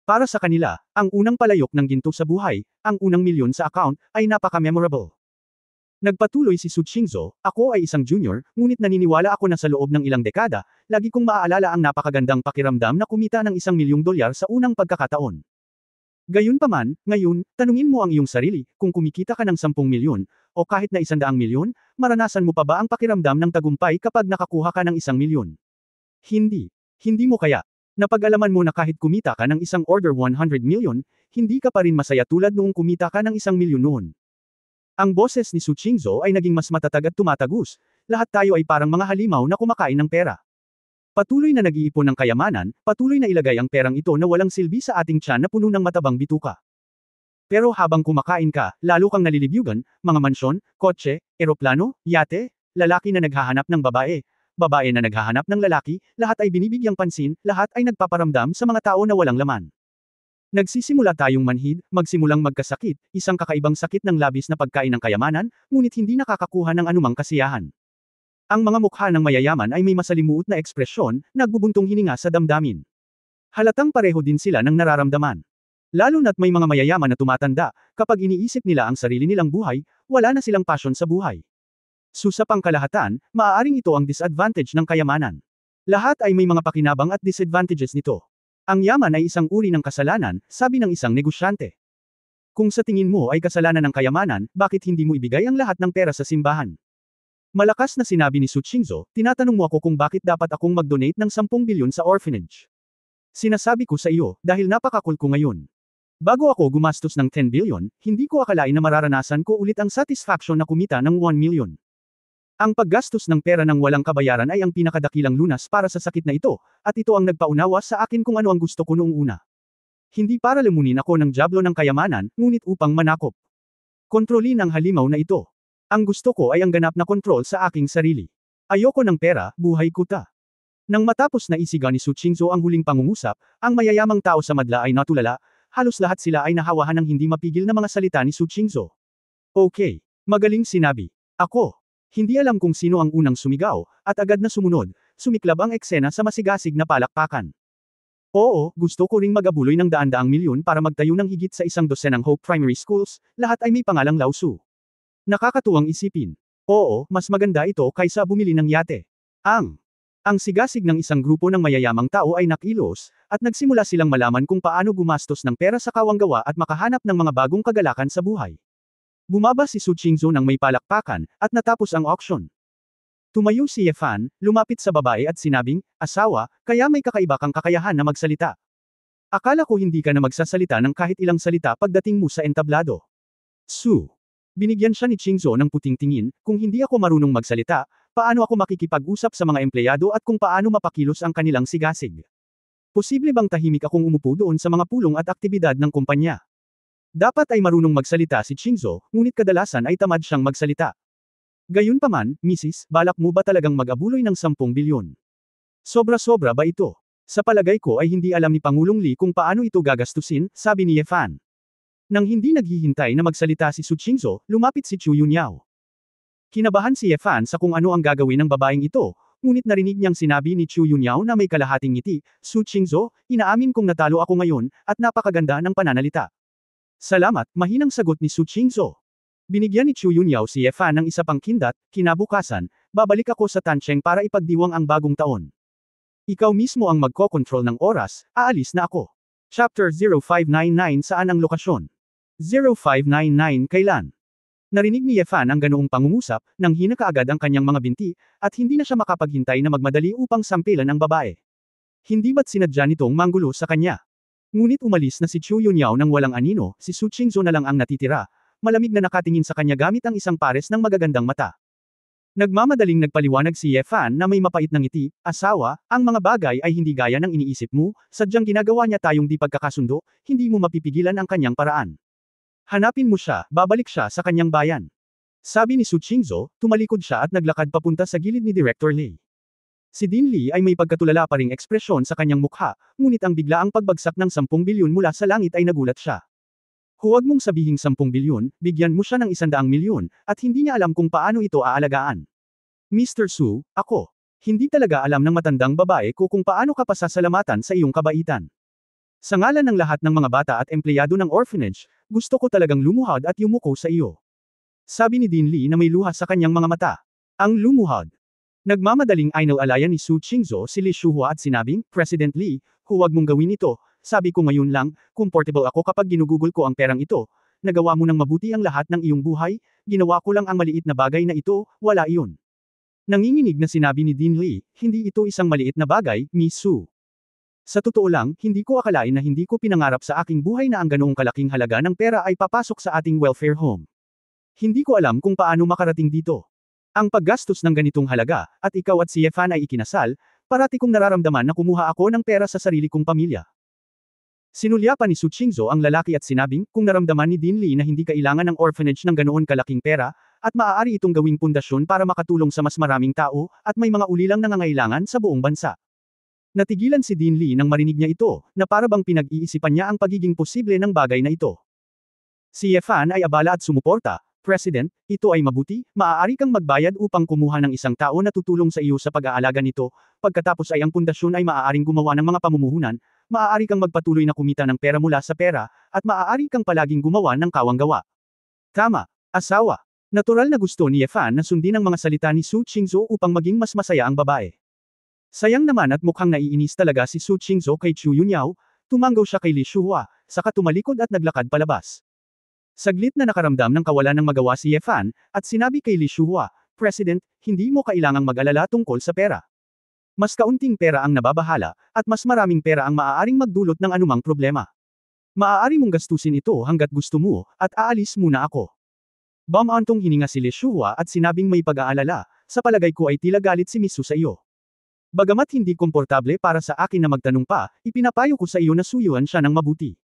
S1: Para sa kanila, ang unang palayok ng ginto sa buhay, ang unang milyon sa account, ay napaka-memorable. Nagpatuloy si Su Qingzhou, ako ay isang junior, ngunit naniniwala ako na sa loob ng ilang dekada, lagi kong maaalala ang napakagandang pakiramdam na kumita ng $1,000,000 sa unang pagkakataon. Gayunpaman, ngayon, tanungin mo ang iyong sarili, kung kumikita ka ng 10 milyon, o kahit na 100 milyon, maranasan mo pa ba ang pakiramdam ng tagumpay kapag nakakuha ka ng 1 milyon? Hindi. Hindi mo kaya. Napag-alaman mo na kahit kumita ka ng isang order 100 million, hindi ka pa rin masaya tulad noong kumita ka ng 1 milyon noon. Ang boses ni Su Qingzhou ay naging mas matatag at tumatagos, lahat tayo ay parang mga halimaw na kumakain ng pera. Patuloy na nag-iipon ng kayamanan, patuloy na ilagay ang perang ito na walang silbi sa ating tiyan na puno ng matabang bituka. Pero habang kumakain ka, lalo kang nalilibyugan, mga mansyon, kotse, eroplano, yate, lalaki na naghahanap ng babae, babae na naghahanap ng lalaki, lahat ay binibigyang pansin, lahat ay nagpaparamdam sa mga tao na walang laman. Nagsisimula tayong manhid, magsimulang magkasakit, isang kakaibang sakit ng labis na pagkain ng kayamanan, ngunit hindi nakakakuha ng anumang kasiyahan. Ang mga mukha ng mayayaman ay may masalimuot na ekspresyon, nagbubuntong hininga sa damdamin. Halatang pareho din sila ng nararamdaman. Lalo na't may mga mayayaman na tumatanda, kapag iniisip nila ang sarili nilang buhay, wala na silang passion sa buhay. Sa pangkalahatan, maaaring ito ang disadvantage ng kayamanan. Lahat ay may mga pakinabang at disadvantages nito. Ang yaman ay isang uri ng kasalanan, sabi ng isang negosyante. Kung sa tingin mo ay kasalanan ng kayamanan, bakit hindi mo ibigay ang lahat ng pera sa simbahan? Malakas na sinabi ni Su Qingzhou, tinatanong mo ako kung bakit dapat akong mag-donate ng 10 bilyon sa orphanage. Sinasabi ko sa iyo, dahil napaka-cool ko ngayon. Bago ako gumastos ng 10 billion, hindi ko akalain na mararanasan ko ulit ang satisfaction na kumita ng 1 million. Ang paggastos ng pera ng walang kabayaran ay ang pinakadakilang lunas para sa sakit na ito, at ito ang nagpaunawa sa akin kung ano ang gusto ko noong una. Hindi para lamunin ako ng dyablo ng kayamanan, ngunit upang manakop. Kontrolin ang halimaw na ito. Ang gusto ko ay ang ganap na kontrol sa aking sarili. Ayoko ng pera, buhay kuta. Nang matapos na isigaw ni Su Qingzhou ang huling pangungusap, ang mayayamang tao sa madla ay natulala, halos lahat sila ay nahawahan ng hindi mapigil na mga salita ni Su Qingzhou. Okay, magaling sinabi. Ako. Hindi alam kung sino ang unang sumigaw, at agad na sumunod, sumiklab ang eksena sa masigasig na palakpakan. Oo, gusto ko ring mag-abuloy ng daan-daang milyon para magtayo ng higit sa 100 Hope Primary Schools, lahat ay may pangalang Lausu. Nakakatuwang isipin. Oo, mas maganda ito kaysa bumili ng yate. Ang sigasig ng isang grupo ng mayayamang tao ay nakilos, at nagsimula silang malaman kung paano gumastos ng pera sa kawanggawa at makahanap ng mga bagong kagalakan sa buhay. Bumaba si Su Qingzhou nang may palakpakan, at natapos ang auction. Tumayo si Ye Fan, lumapit sa babae at sinabing, asawa, kaya may kakaiba kang kakayahan na magsalita. Akala ko hindi ka na magsasalita ng kahit ilang salita pagdating mo sa entablado. Su. Binigyan siya ni Qingzhou ng puting tingin, kung hindi ako marunong magsalita, paano ako makikipag-usap sa mga empleyado at kung paano mapakilos ang kanilang sigasig? Posible bang tahimik akong umupo doon sa mga pulong at aktibidad ng kumpanya? Dapat ay marunong magsalita si Qingzhou, ngunit kadalasan ay tamad siyang magsalita. Gayunpaman, Mrs., balak mo ba talagang mag-abuloy ng 10 bilyon? Sobra-sobra ba ito? Sa palagay ko ay hindi alam ni Pangulong Lee kung paano ito gagastusin, sabi ni Ye Fan. Nang hindi naghihintay na magsalita si Su Qingzhou, lumapit si Chu Yunyao. Kinabahan si Ye Fan sa kung ano ang gagawin ng babaeng ito, ngunit narinig niyang sinabi ni Chu Yunyao na may kalahating ngiti, Su Qingzhou, inaamin kong natalo ako ngayon, at napakaganda ng pananalita. Salamat, mahinang sagot ni Su Qingzhou. Binigyan ni Chu Yunyao si Ye Fan ng isa pang kindat, kinabukasan, babalik ako sa Tancheng para ipagdiwang ang bagong taon. Ikaw mismo ang magko-control ng oras, aalis na ako. Chapter 0599 Saan ang lokasyon? 0599 Kailan? Narinig ni Ye Fan ang ganoong pangungusap, nang hina kaagad ang kanyang mga binti, at hindi na siya makapaghintay na magmadali upang sampilan ang babae. Hindi ba't sinadya nitong manggulo sa kanya? Ngunit umalis na si Chu Yunyao nang walang anino, si Su Qingzhou na lang ang natitira, malamig na nakatingin sa kanya gamit ang isang pares ng magagandang mata. Nagmamadaling nagpaliwanag si Ye Fan na may mapait na ngiti, asawa, ang mga bagay ay hindi gaya ng iniisip mo, sadyang ginagawa niya tayong di pagkakasundo, hindi mo mapipigilan ang kanyang paraan. Hanapin mo siya, babalik siya sa kanyang bayan. Sabi ni Su Qingzhou, tumalikod siya at naglakad papunta sa gilid ni Director Lee. Si Dean Lee ay may pagkatulala pa ring ekspresyon sa kanyang mukha, ngunit ang biglaang pagbagsak ng 10 bilyon mula sa langit ay nagulat siya. Huwag mong sabihing 10 bilyon, bigyan mo siya ng 100 milyon, at hindi niya alam kung paano ito aalagaan. Mr. Su, ako. Hindi talaga alam ng matandang babae ko kung paano ka pasasalamatan sa iyong kabaitan. Sa ngalan ng lahat ng mga bata at empleyado ng orphanage, gusto ko talagang lumuhod at yumuko sa iyo. Sabi ni Dean Lee na may luha sa kanyang mga mata. Ang lumuhod. Nagmamadaling inalalayan ni Su Qingzhou si Li Shuhua at sinabing, President Lee, huwag mong gawin ito, sabi ko ngayon lang, comfortable ako kapag ginugugol ko ang perang ito. Nagawa mo ng mabuti ang lahat ng iyong buhay, ginawa ko lang ang maliit na bagay na ito, wala iyon. Nanginginig na sinabi ni Dean Lee, hindi ito isang maliit na bagay, Miss Su. Sa totoo lang, hindi ko akalain na hindi ko pinangarap sa aking buhay na ang ganoong kalaking halaga ng pera ay papasok sa ating welfare home. Hindi ko alam kung paano makarating dito. Ang paggastos ng ganitong halaga, at ikaw at si Yefan ay ikinasal, parati kong nararamdaman na kumuha ako ng pera sa sarili kong pamilya. Sinulyapan ni Su Qingzhou ang lalaki at sinabing, kung naramdaman ni Dean Lee na hindi kailangan ng orphanage ng ganoon kalaking pera, at maaari itong gawing pundasyon para makatulong sa mas maraming tao, at may mga ulilang nangangailangan sa buong bansa. Natigilan si Dean Lee nang marinig niya ito, na para bang pinag-iisipan niya ang pagiging posible ng bagay na ito. Si Yefan ay abala at sumuporta, President, ito ay mabuti, maaari kang magbayad upang kumuha ng isang tao na tutulong sa iyo sa pag-aalaga nito, pagkatapos ay ang pundasyon ay maaaring gumawa ng mga pamumuhunan, maaari kang magpatuloy na kumita ng pera mula sa pera, at maaari kang palaging gumawa ng kawanggawa. Tama, asawa. Natural na gusto ni Yefan na sundin ang mga salita ni Su Qingzhou upang maging mas masaya ang babae. Sayang naman at mukhang naiinis talaga si Su Qingzhou kay Chu Yunyao, tumanggaw siya kay Li Shuhua, saka tumalikod at naglakad palabas. Saglit na nakaramdam ng kawalan ng magawa si Yefan, at sinabi kay Li Shuhua, President, hindi mo kailangang mag-alala tungkol sa pera. Mas kaunting pera ang nababahala, at mas maraming pera ang maaaring magdulot ng anumang problema. Maaari mong gastusin ito hanggat gusto mo, at aalis muna ako. Bumantong hininga si Li Shuhua at sinabing may pag-aalala, sa palagay ko ay tila galit si Miss Su sa iyo. Bagamat hindi komportable para sa akin na magtanong pa, ipinapayo ko sa iyo na suyuan siya ng mabuti.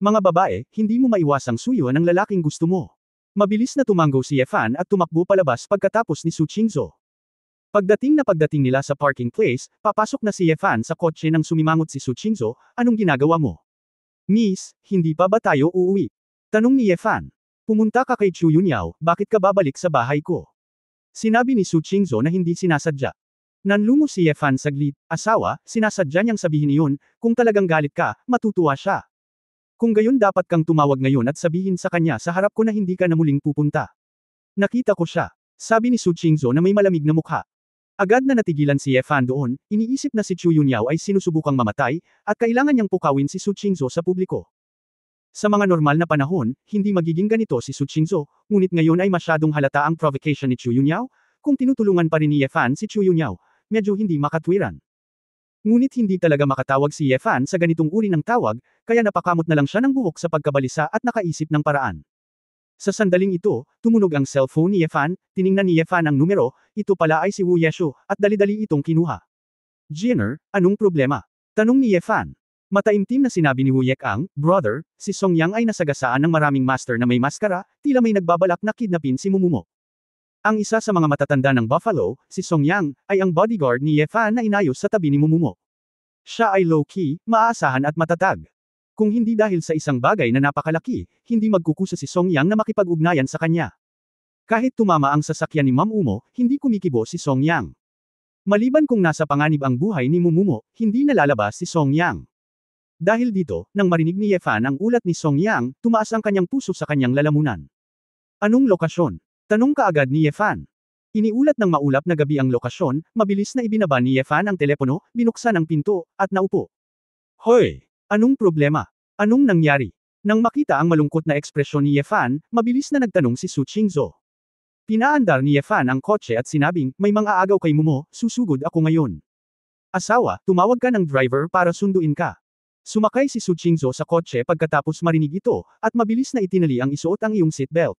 S1: Mga babae, hindi mo maiwasang suyuan ang lalaking gusto mo. Mabilis na tumanggaw si Yefan at tumakbo palabas pagkatapos ni Su Qingzhou. Pagdating nila sa parking place, papasok na si Yefan sa kotse nang sumimangot si Su Qingzhou, anong ginagawa mo? Miss, hindi pa ba tayo uuwi? Tanong ni Yefan. Pumunta ka kay Chu Yunyao, bakit ka babalik sa bahay ko? Sinabi ni Su Qingzhou na hindi sinasadya. Nanlumo si Yefan saglit, asawa, sinasadya niyang sabihin iyon, kung talagang galit ka, matutuwa siya. Kung gayon dapat kang tumawag ngayon at sabihin sa kanya sa harap ko na hindi ka na muling pupunta. Nakita ko siya. Sabi ni Su Qingzhou na may malamig na mukha. Agad na natigilan si Yefan doon, iniisip na si Chu Yunyao ay sinusubukang mamatay, at kailangan niyang pukawin si Su Qingzhou sa publiko. Sa mga normal na panahon, hindi magiging ganito si Su Qingzhou, ngunit ngayon ay masyadong halata ang provocation ni Chu Yunyao, kung tinutulungan pa rin ni Yefan si Chu Yunyao, medyo hindi makatwiran. Ngunit hindi talaga makatawag si Yefan sa ganitong uri ng tawag, kaya napakamot na lang siya ng buhok sa pagkabalisa at nakaisip ng paraan. Sa sandaling ito, tumunog ang cellphone ni Yefan, tiningnan ni Yefan ang numero, ito pala ay si Wu Yeshu, at dali-dali itong kinuha. Jenner, anong problema? Tanong ni Yefan. Mataimtim na sinabi ni Wu Yekang, brother, si Song Yang ay nasagasaan ng maraming master na may maskara, tila may nagbabalak na kidnapin si Mumumo. Ang isa sa mga matatanda ng Buffalo, si Song Yang, ay ang bodyguard ni Yefan na inayos sa tabi ni Mumumo. Siya ay low-key, maaasahan at matatag. Kung hindi dahil sa isang bagay na napakalaki, hindi magkukusa si Song Yang na makipag-ugnayan sa kanya. Kahit tumama ang sasakyan ni Mumumo, hindi kumikibo si Song Yang. Maliban kung nasa panganib ang buhay ni Mumumo, hindi nalalabas si Song Yang. Dahil dito, nang marinig ni Yefan ang ulat ni Song Yang, tumaas ang kanyang puso sa kanyang lalamunan. Anong lokasyon? Tanong kaagad ni Yefan. Iniulat ng maulap na gabi ang lokasyon, mabilis na ibinaba ni Yefan ang telepono, binuksan ang pinto, at naupo. Hoy! Anong problema? Anong nangyari? Nang makita ang malungkot na ekspresyon ni Yefan, mabilis na nagtanong si Su Qingzhou. Pinaandar ni Yefan ang kotse at sinabing, may mga agaw kay Mumo, susugod ako ngayon. Asawa, tumawag ka ng driver para sunduin ka. Sumakay si Su Qingzhou sa kotse pagkatapos marinig ito, at mabilis na itinali ang isuot ang iyong seatbelt.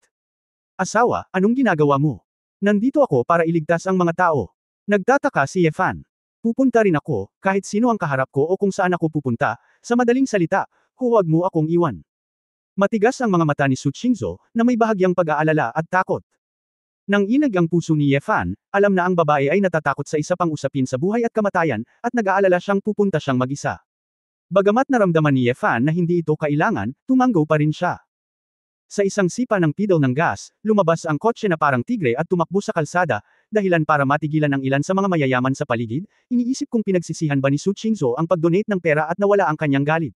S1: Asawa, anong ginagawa mo? Nandito ako para iligtas ang mga tao. Nagtataka si Yefan. Pupunta rin ako, kahit sino ang kaharap ko o kung saan ako pupunta, sa madaling salita, huwag mo akong iwan. Matigas ang mga mata ni Su Qingzhou, na may bahagyang pag-aalala at takot. Nang inag ang puso ni Yefan, alam na ang babae ay natatakot sa isa pang usapin sa buhay at kamatayan, at nag-aalala siyang pupunta siyang mag-isa. Bagamat naramdaman ni Yefan na hindi ito kailangan, tumanggo pa rin siya. Sa isang sipa ng pidol ng gas, lumabas ang kotse na parang tigre at tumakbo sa kalsada, dahilan para matigilan ang ilan sa mga mayayaman sa paligid. Iniisip kong pinagsisihan ba ni Su Qingzhou ang pag-donate ng pera at nawala ang kanyang galit.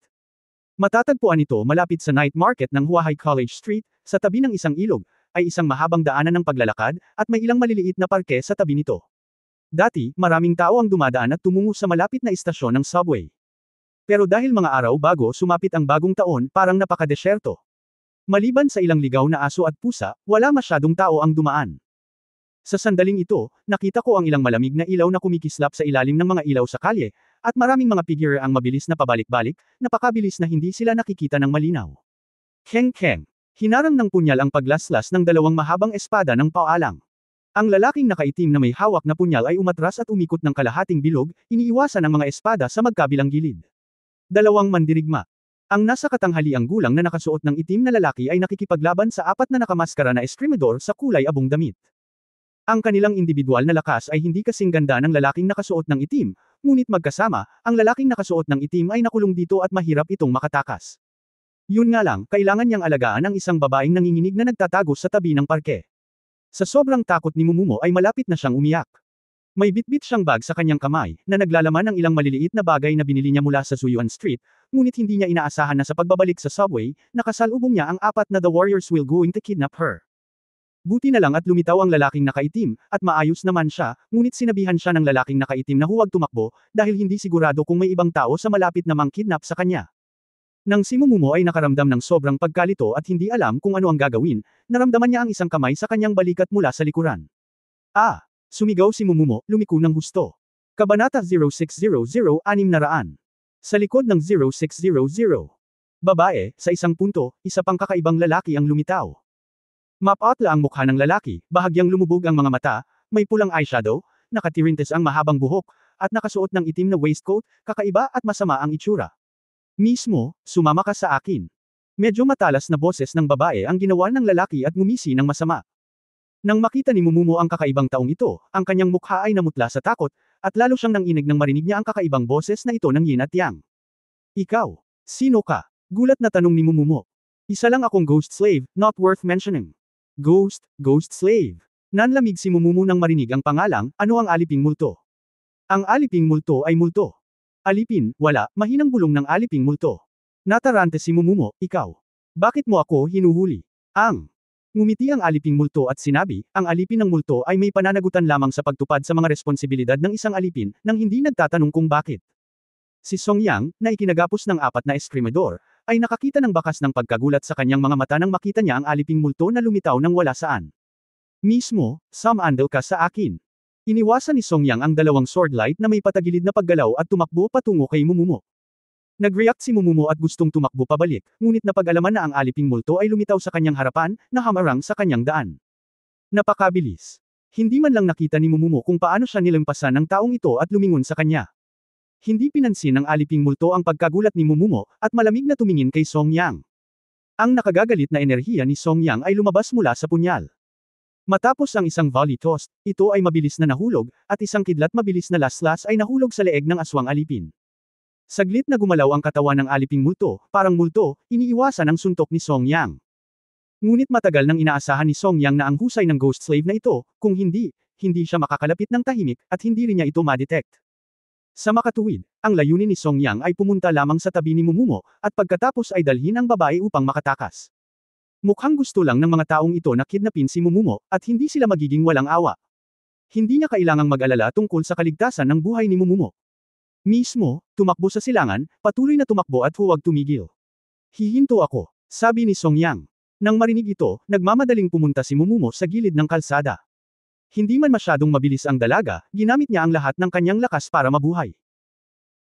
S1: Matatagpuan ito malapit sa night market ng Huahai College Street, sa tabi ng isang ilog, ay isang mahabang daanan ng paglalakad, at may ilang maliliit na parke sa tabi nito. Dati, maraming tao ang dumadaan at tumungo sa malapit na istasyon ng subway. Pero dahil mga araw bago sumapit ang bagong taon, parang napakadesyerto. Maliban sa ilang ligaw na aso at pusa, wala masyadong tao ang dumaan. Sa sandaling ito, nakita ko ang ilang malamig na ilaw na kumikislap sa ilalim ng mga ilaw sa kalye, at maraming mga figure ang mabilis na pabalik-balik, napakabilis na hindi sila nakikita ng malinaw. Keng Keng. Hinarang ng punyal ang paglaslas ng dalawang mahabang espada ng paalang. Ang lalaking nakaitim na may hawak na punyal ay umatras at umikot ng kalahating bilog, iniiwasan ang mga espada sa magkabilang gilid. Dalawang mandirigma. Ang nasa katanghaliang gulang na nakasuot ng itim na lalaki ay nakikipaglaban sa apat na nakamaskara na eskrimador sa kulay abong damit. Ang kanilang individual na lakas ay hindi kasing ganda ng lalaking nakasuot ng itim, ngunit magkasama, ang lalaking nakasuot ng itim ay nakulong dito at mahirap itong makatakas. Yun nga lang, kailangan niyang alagaan ang isang babaeng nanginginig na nagtatago sa tabi ng parke. Sa sobrang takot ni Momomo ay malapit na siyang umiyak. May bitbit siyang bag sa kanyang kamay, na naglalaman ng ilang maliliit na bagay na binili niya mula sa Suyuan Street, ngunit hindi niya inaasahan na sa pagbabalik sa subway, nakasalubong niya ang apat na The Warriors will going to kidnap her. Buti na lang at lumitaw ang lalaking nakaitim, at maayos naman siya, ngunit sinabihan siya ng lalaking nakaitim na huwag tumakbo, dahil hindi sigurado kung may ibang tao sa malapit na mang-kidnap sa kanya. Nang si Momomo ay nakaramdam ng sobrang pagkalito at hindi alam kung ano ang gagawin, naramdaman niya ang isang kamay sa kanyang balikat mula sa likuran. Ah! Sumigaw si Momomo, lumiko ng husto. Kabanata 0600-600. Sa likod ng 0600. Babae, sa isang punto, isa pang kakaibang lalaki ang lumitaw. Mapatla ang mukha ng lalaki, bahagyang lumubog ang mga mata, may pulang eyeshadow, nakatirintes ang mahabang buhok, at nakasuot ng itim na waistcoat, kakaiba at masama ang itsura. Mismo, sumama ka sa akin. Medyo matalas na boses ng babae ang ginawa ng lalaki at ngumisi ng masama. Nang makita ni Momomo ang kakaibang taong ito, ang kanyang mukha ay namutla sa takot, at lalo siyang nanginig nang marinig niya ang kakaibang boses na ito ng yin at yang. Ikaw, sino ka? Gulat na tanong ni Momomo. Isa lang akong ghost slave, not worth mentioning. Ghost slave. Nanlamig si Momomo nang marinig ang pangalang, ano ang aliping multo? Ang aliping multo ay multo. Alipin, wala, mahinang bulong ng aliping multo. Natarante si Momomo, ikaw. Bakit mo ako hinuhuli? Ngumiti ang aliping multo at sinabi, ang alipin ng multo ay may pananagutan lamang sa pagtupad sa mga responsibilidad ng isang alipin, nang hindi nagtatanong kung bakit. Si Song Yang, na ikinagapos ng apat na eskrimador, ay nakakita ng bakas ng pagkagulat sa kanyang mga mata nang makita niya ang aliping multo na lumitaw ng wala saan. Mismo, sumandal ka sa akin. Iniwasan ni Song Yang ang dalawang sword light na may patagilid na paggalaw at tumakbo patungo kay Momomo. Nag-react si Momomo at gustong tumakbo pabalik, ngunit napag-alaman na ang aliping multo ay lumitaw sa kanyang harapan, na hamarang sa kanyang daan. Napakabilis. Hindi man lang nakita ni Momomo kung paano siya nilampasan ng taong ito at lumingon sa kanya. Hindi pinansin ng aliping multo ang pagkagulat ni Momomo, at malamig na tumingin kay Song Yang. Ang nakagagalit na enerhiya ni Song Yang ay lumabas mula sa punyal. Matapos ang isang volley toss, ito ay mabilis na nahulog, at isang kidlat mabilis na laslas ay nahulog sa leeg ng aswang alipin. Saglit na gumalaw ang katawan ng aliping multo, parang multo, iniiwasan ang suntok ni Song Yang. Ngunit matagal nang inaasahan ni Song Yang na ang husay ng ghost slave na ito, kung hindi siya makakalapit ng tahimik, at hindi rin niya ito ma-detect. Sa makatuwid, ang layunin ni Song Yang ay pumunta lamang sa tabi ni Momomo, at pagkatapos ay dalhin ang babae upang makatakas. Mukhang gusto lang ng mga taong ito na kidnapin si Momomo, at hindi sila magiging walang awa. Hindi niya kailangang mag-alala tungkol sa kaligtasan ng buhay ni Momomo. Mismo, tumakbo sa silangan, patuloy na tumakbo at huwag tumigil. Hihinto ako, sabi ni Song Yang. Nang marinig ito, nagmamadaling pumunta si Momomo sa gilid ng kalsada. Hindi man masyadong mabilis ang dalaga, ginamit niya ang lahat ng kanyang lakas para mabuhay.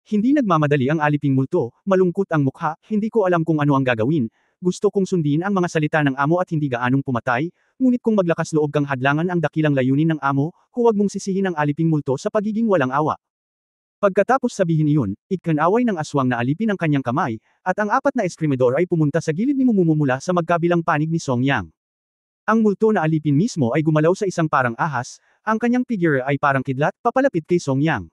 S1: Hindi nagmamadali ang aliping multo, malungkot ang mukha, hindi ko alam kung ano ang gagawin. Gusto kong sundin ang mga salita ng amo at hindi gaanong pumatay, ngunit kung maglakas loob kang hadlangan ang dakilang layunin ng amo, huwag mong sisihin ang aliping multo sa pagiging walang awa. Pagkatapos sabihin iyon, ikanaway ng aswang na alipin ang kanyang kamay, at ang apat na eskrimador ay pumunta sa gilid ni Momomo mula sa magkabilang panig ni Song Yang. Ang multo na alipin mismo ay gumalaw sa isang parang ahas, ang kanyang figure ay parang kidlat, papalapit kay Song Yang.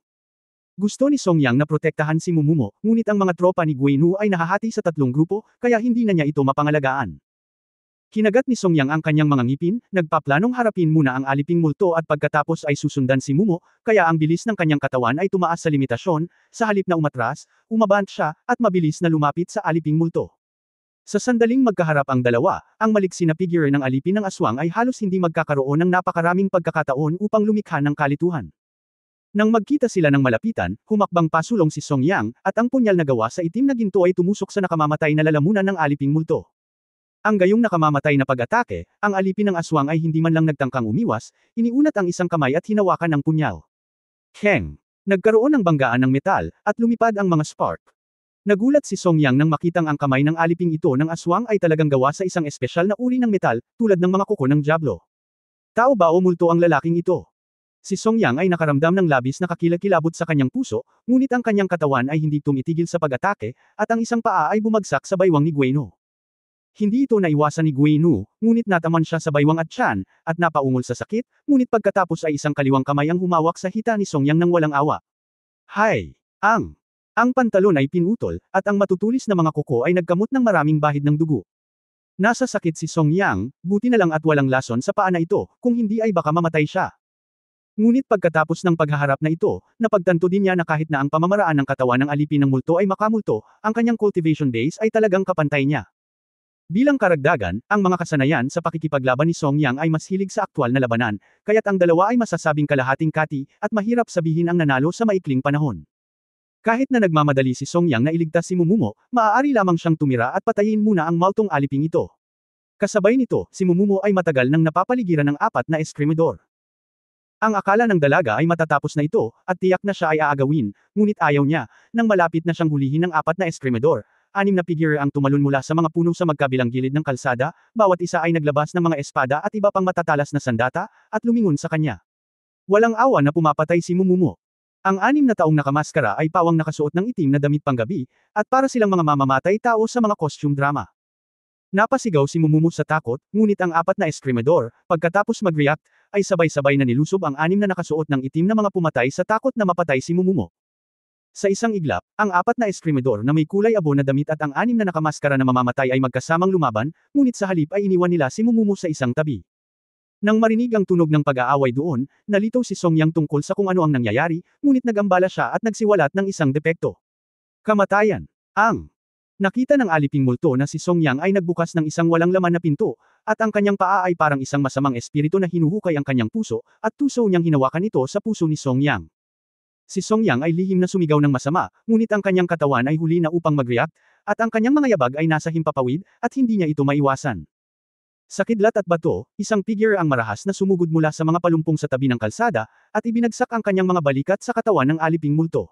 S1: Gusto ni Song Yang na protektahan si Momomo, ngunit ang mga tropa ni Guinu ay nahahati sa tatlong grupo, kaya hindi na niya ito mapangalagaan. Kinagat ni Songyang ang kanyang mga ngipin, nagpaplanong harapin muna ang aliping multo at pagkatapos ay susundan si Mumo, kaya ang bilis ng kanyang katawan ay tumaas sa limitasyon, sa halip na umatras, umabant siya, at mabilis na lumapit sa aliping multo. Sa sandaling magkaharap ang dalawa, ang maliksi na figure ng alipin ng aswang ay halos hindi magkakaroon ng napakaraming pagkakataon upang lumikha ng kalituhan. Nang magkita sila ng malapitan, humakbang pasulong si Songyang, at ang punyal na gawa sa itim na ginto ay tumusok sa nakamamatay na lalamunan ng aliping multo. Ang gayong nakamamatay na pag-atake, ang alipin ng aswang ay hindi man lang nagtangkang umiwas, iniunat ang isang kamay at hinawakan ang punyal. Keng! Nagkaroon ng banggaan ng metal, at lumipad ang mga spark. Nagulat si Songyang nang makitang ang kamay ng aliping ito ng aswang ay talagang gawa sa isang espesyal na uri ng metal, tulad ng mga kuko ng diablo. Tao ba o multo ang lalaking ito? Si Songyang ay nakaramdam ng labis na kakilakilabot sa kanyang puso, ngunit ang kanyang katawan ay hindi tumitigil sa pag-atake, at ang isang paa ay bumagsak sa baywang ni Gueno. Hindi ito naiwasan ni Gueno, ngunit nataman siya sa baywang at tiyan, at napaungol sa sakit, ngunit pagkatapos ay isang kaliwang kamay ang humawak sa hita ni Songyang nang walang awa. Hay! Ang pantalon ay pinutol, at ang matutulis na mga kuko ay nagkamot ng maraming bahid ng dugo. Nasa sakit si Songyang, buti na lang at walang lason sa paa na ito, kung hindi ay baka mamatay siya. Ngunit pagkatapos ng paghaharap na ito, napagtanto din niya na kahit na ang pamamaraan ng katawan ng alipin ng multo ay makamulto, ang kanyang cultivation base ay talagang kapantay niya. Bilang karagdagan, ang mga kasanayan sa pakikipaglaban ni Songyang ay mas hilig sa aktwal na labanan, kaya't ang dalawa ay masasabing kalahating kati, at mahirap sabihin ang nanalo sa maikling panahon. Kahit na nagmamadali si Songyang na iligtas si Mumumo, maaari lamang siyang tumira at patayin muna ang maltong aliping ito. Kasabay nito, si Mumumo ay matagal nang napapaligiran ng 4 na eskrimidor. Ang akala ng dalaga ay matatapos na ito, at tiyak na siya ay aagawin, ngunit ayaw niya, nang malapit na siyang hulihin ng 4 na eskrimidor. 6 na figure ang tumalon mula sa mga puno sa magkabilang gilid ng kalsada, bawat isa ay naglabas ng mga espada at iba pang matatalas na sandata, at lumingon sa kanya. Walang awa na pumapatay si Mumumo. Ang 6 na taong nakamaskara ay pawang nakasuot ng itim na damit panggabi, at para silang mga mamamatay tao sa mga costume drama. Napasigaw si Mumumo sa takot, ngunit ang 4 na eskrimidor, pagkatapos mag-react, ay sabay-sabay na nilusob ang 6 na nakasuot ng itim na mga pumatay sa takot na mapatay si Mumumo. Sa isang iglap, ang 4 na eskrimidor na may kulay abo na damit at ang 6 na nakamaskara na mamamatay ay magkasamang lumaban, ngunit sa halip ay iniwan nila si Mumumo sa isang tabi. Nang marinig ang tunog ng pag-aaway doon, nalitaw si Songyang tungkol sa kung ano ang nangyayari, ngunit nagambala siya at nagsiwalat ng isang depekto. Kamatayan. Nakita ng aliping multo na si Songyang ay nagbukas ng isang walang laman na pinto, at ang kanyang paa ay parang isang masamang espiritu na hinuhukay ang kanyang puso, at tuso niyang hinawakan ito sa puso ni Songyang. Si Songyang ay lihim na sumigaw ng masama, ngunit ang kanyang katawan ay huli na upang mag-react, at ang kanyang mga yabag ay nasa himpapawid, at hindi niya ito maiwasan. Sa kidlat at bato, isang figure ang marahas na sumugod mula sa mga palumpong sa tabi ng kalsada, at ibinagsak ang kanyang mga balikat sa katawan ng aliping multo.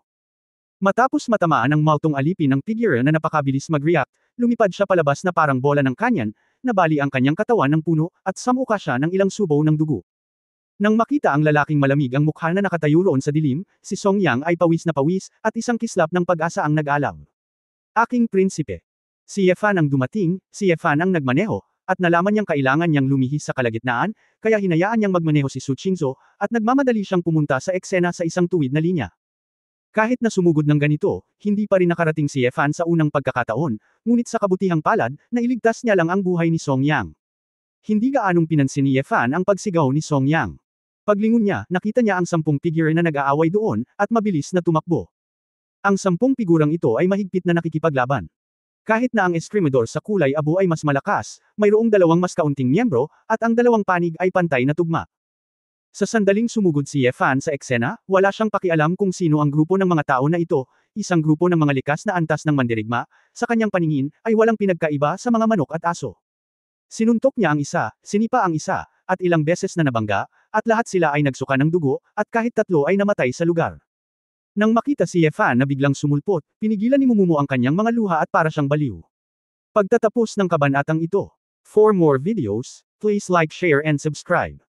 S1: Matapos matamaan ng maltong alipin ng figure na napakabilis mag-react, lumipad siya palabas na parang bola ng kanyan, nabali ang kanyang katawan ng puno, at samuka siya ng ilang subaw ng dugo. Nang makita ang lalaking malamig ang mukha na nakatayo roon sa dilim, si Songyang ay pawis na pawis, at isang kislap ng pag-asa ang nag-alab. Aking prinsipe. Si Yefan ang dumating, si Yefan ang nagmaneho, at nalaman niyang kailangan niyang lumihis sa kalagitnaan, kaya hinayaan niyang magmaneho si Su Qingzhou, at nagmamadali siyang pumunta sa eksena sa isang tuwid na linya. Kahit na sumugod ng ganito, hindi pa rin nakarating si Yefan sa unang pagkakataon, ngunit sa kabutihang palad, nailigtas niya lang ang buhay ni Songyang. Hindi gaanong pinansin ni Yefan ang pagsigaw ni Songyang. Paglingon niya, nakita niya ang 10 figure na nag-aaway doon, at mabilis na tumakbo. Ang 10 figurang ito ay mahigpit na nakikipaglaban. Kahit na ang eskrimidor sa kulay abo ay mas malakas, mayroong 2 mas kaunting miyembro, at ang 2 panig ay pantay na tugma. Sa sandaling sumugod si Yefan sa eksena, wala siyang pakialam kung sino ang grupo ng mga tao na ito, isang grupo ng mga likas na antas ng mandirigma, sa kanyang paningin, ay walang pinagkaiba sa mga manok at aso. Sinuntok niya ang isa, sinipa ang isa, at ilang beses na nabangga, at lahat sila ay nagsuka ng dugo, at kahit 3 ay namatay sa lugar. Nang makita si Yefan na biglang sumulpot, pinigilan ni Mumumo ang kanyang mga luha at para siyang baliw. Pagtatapos ng kabanatang ito. For more videos, please like, share and subscribe.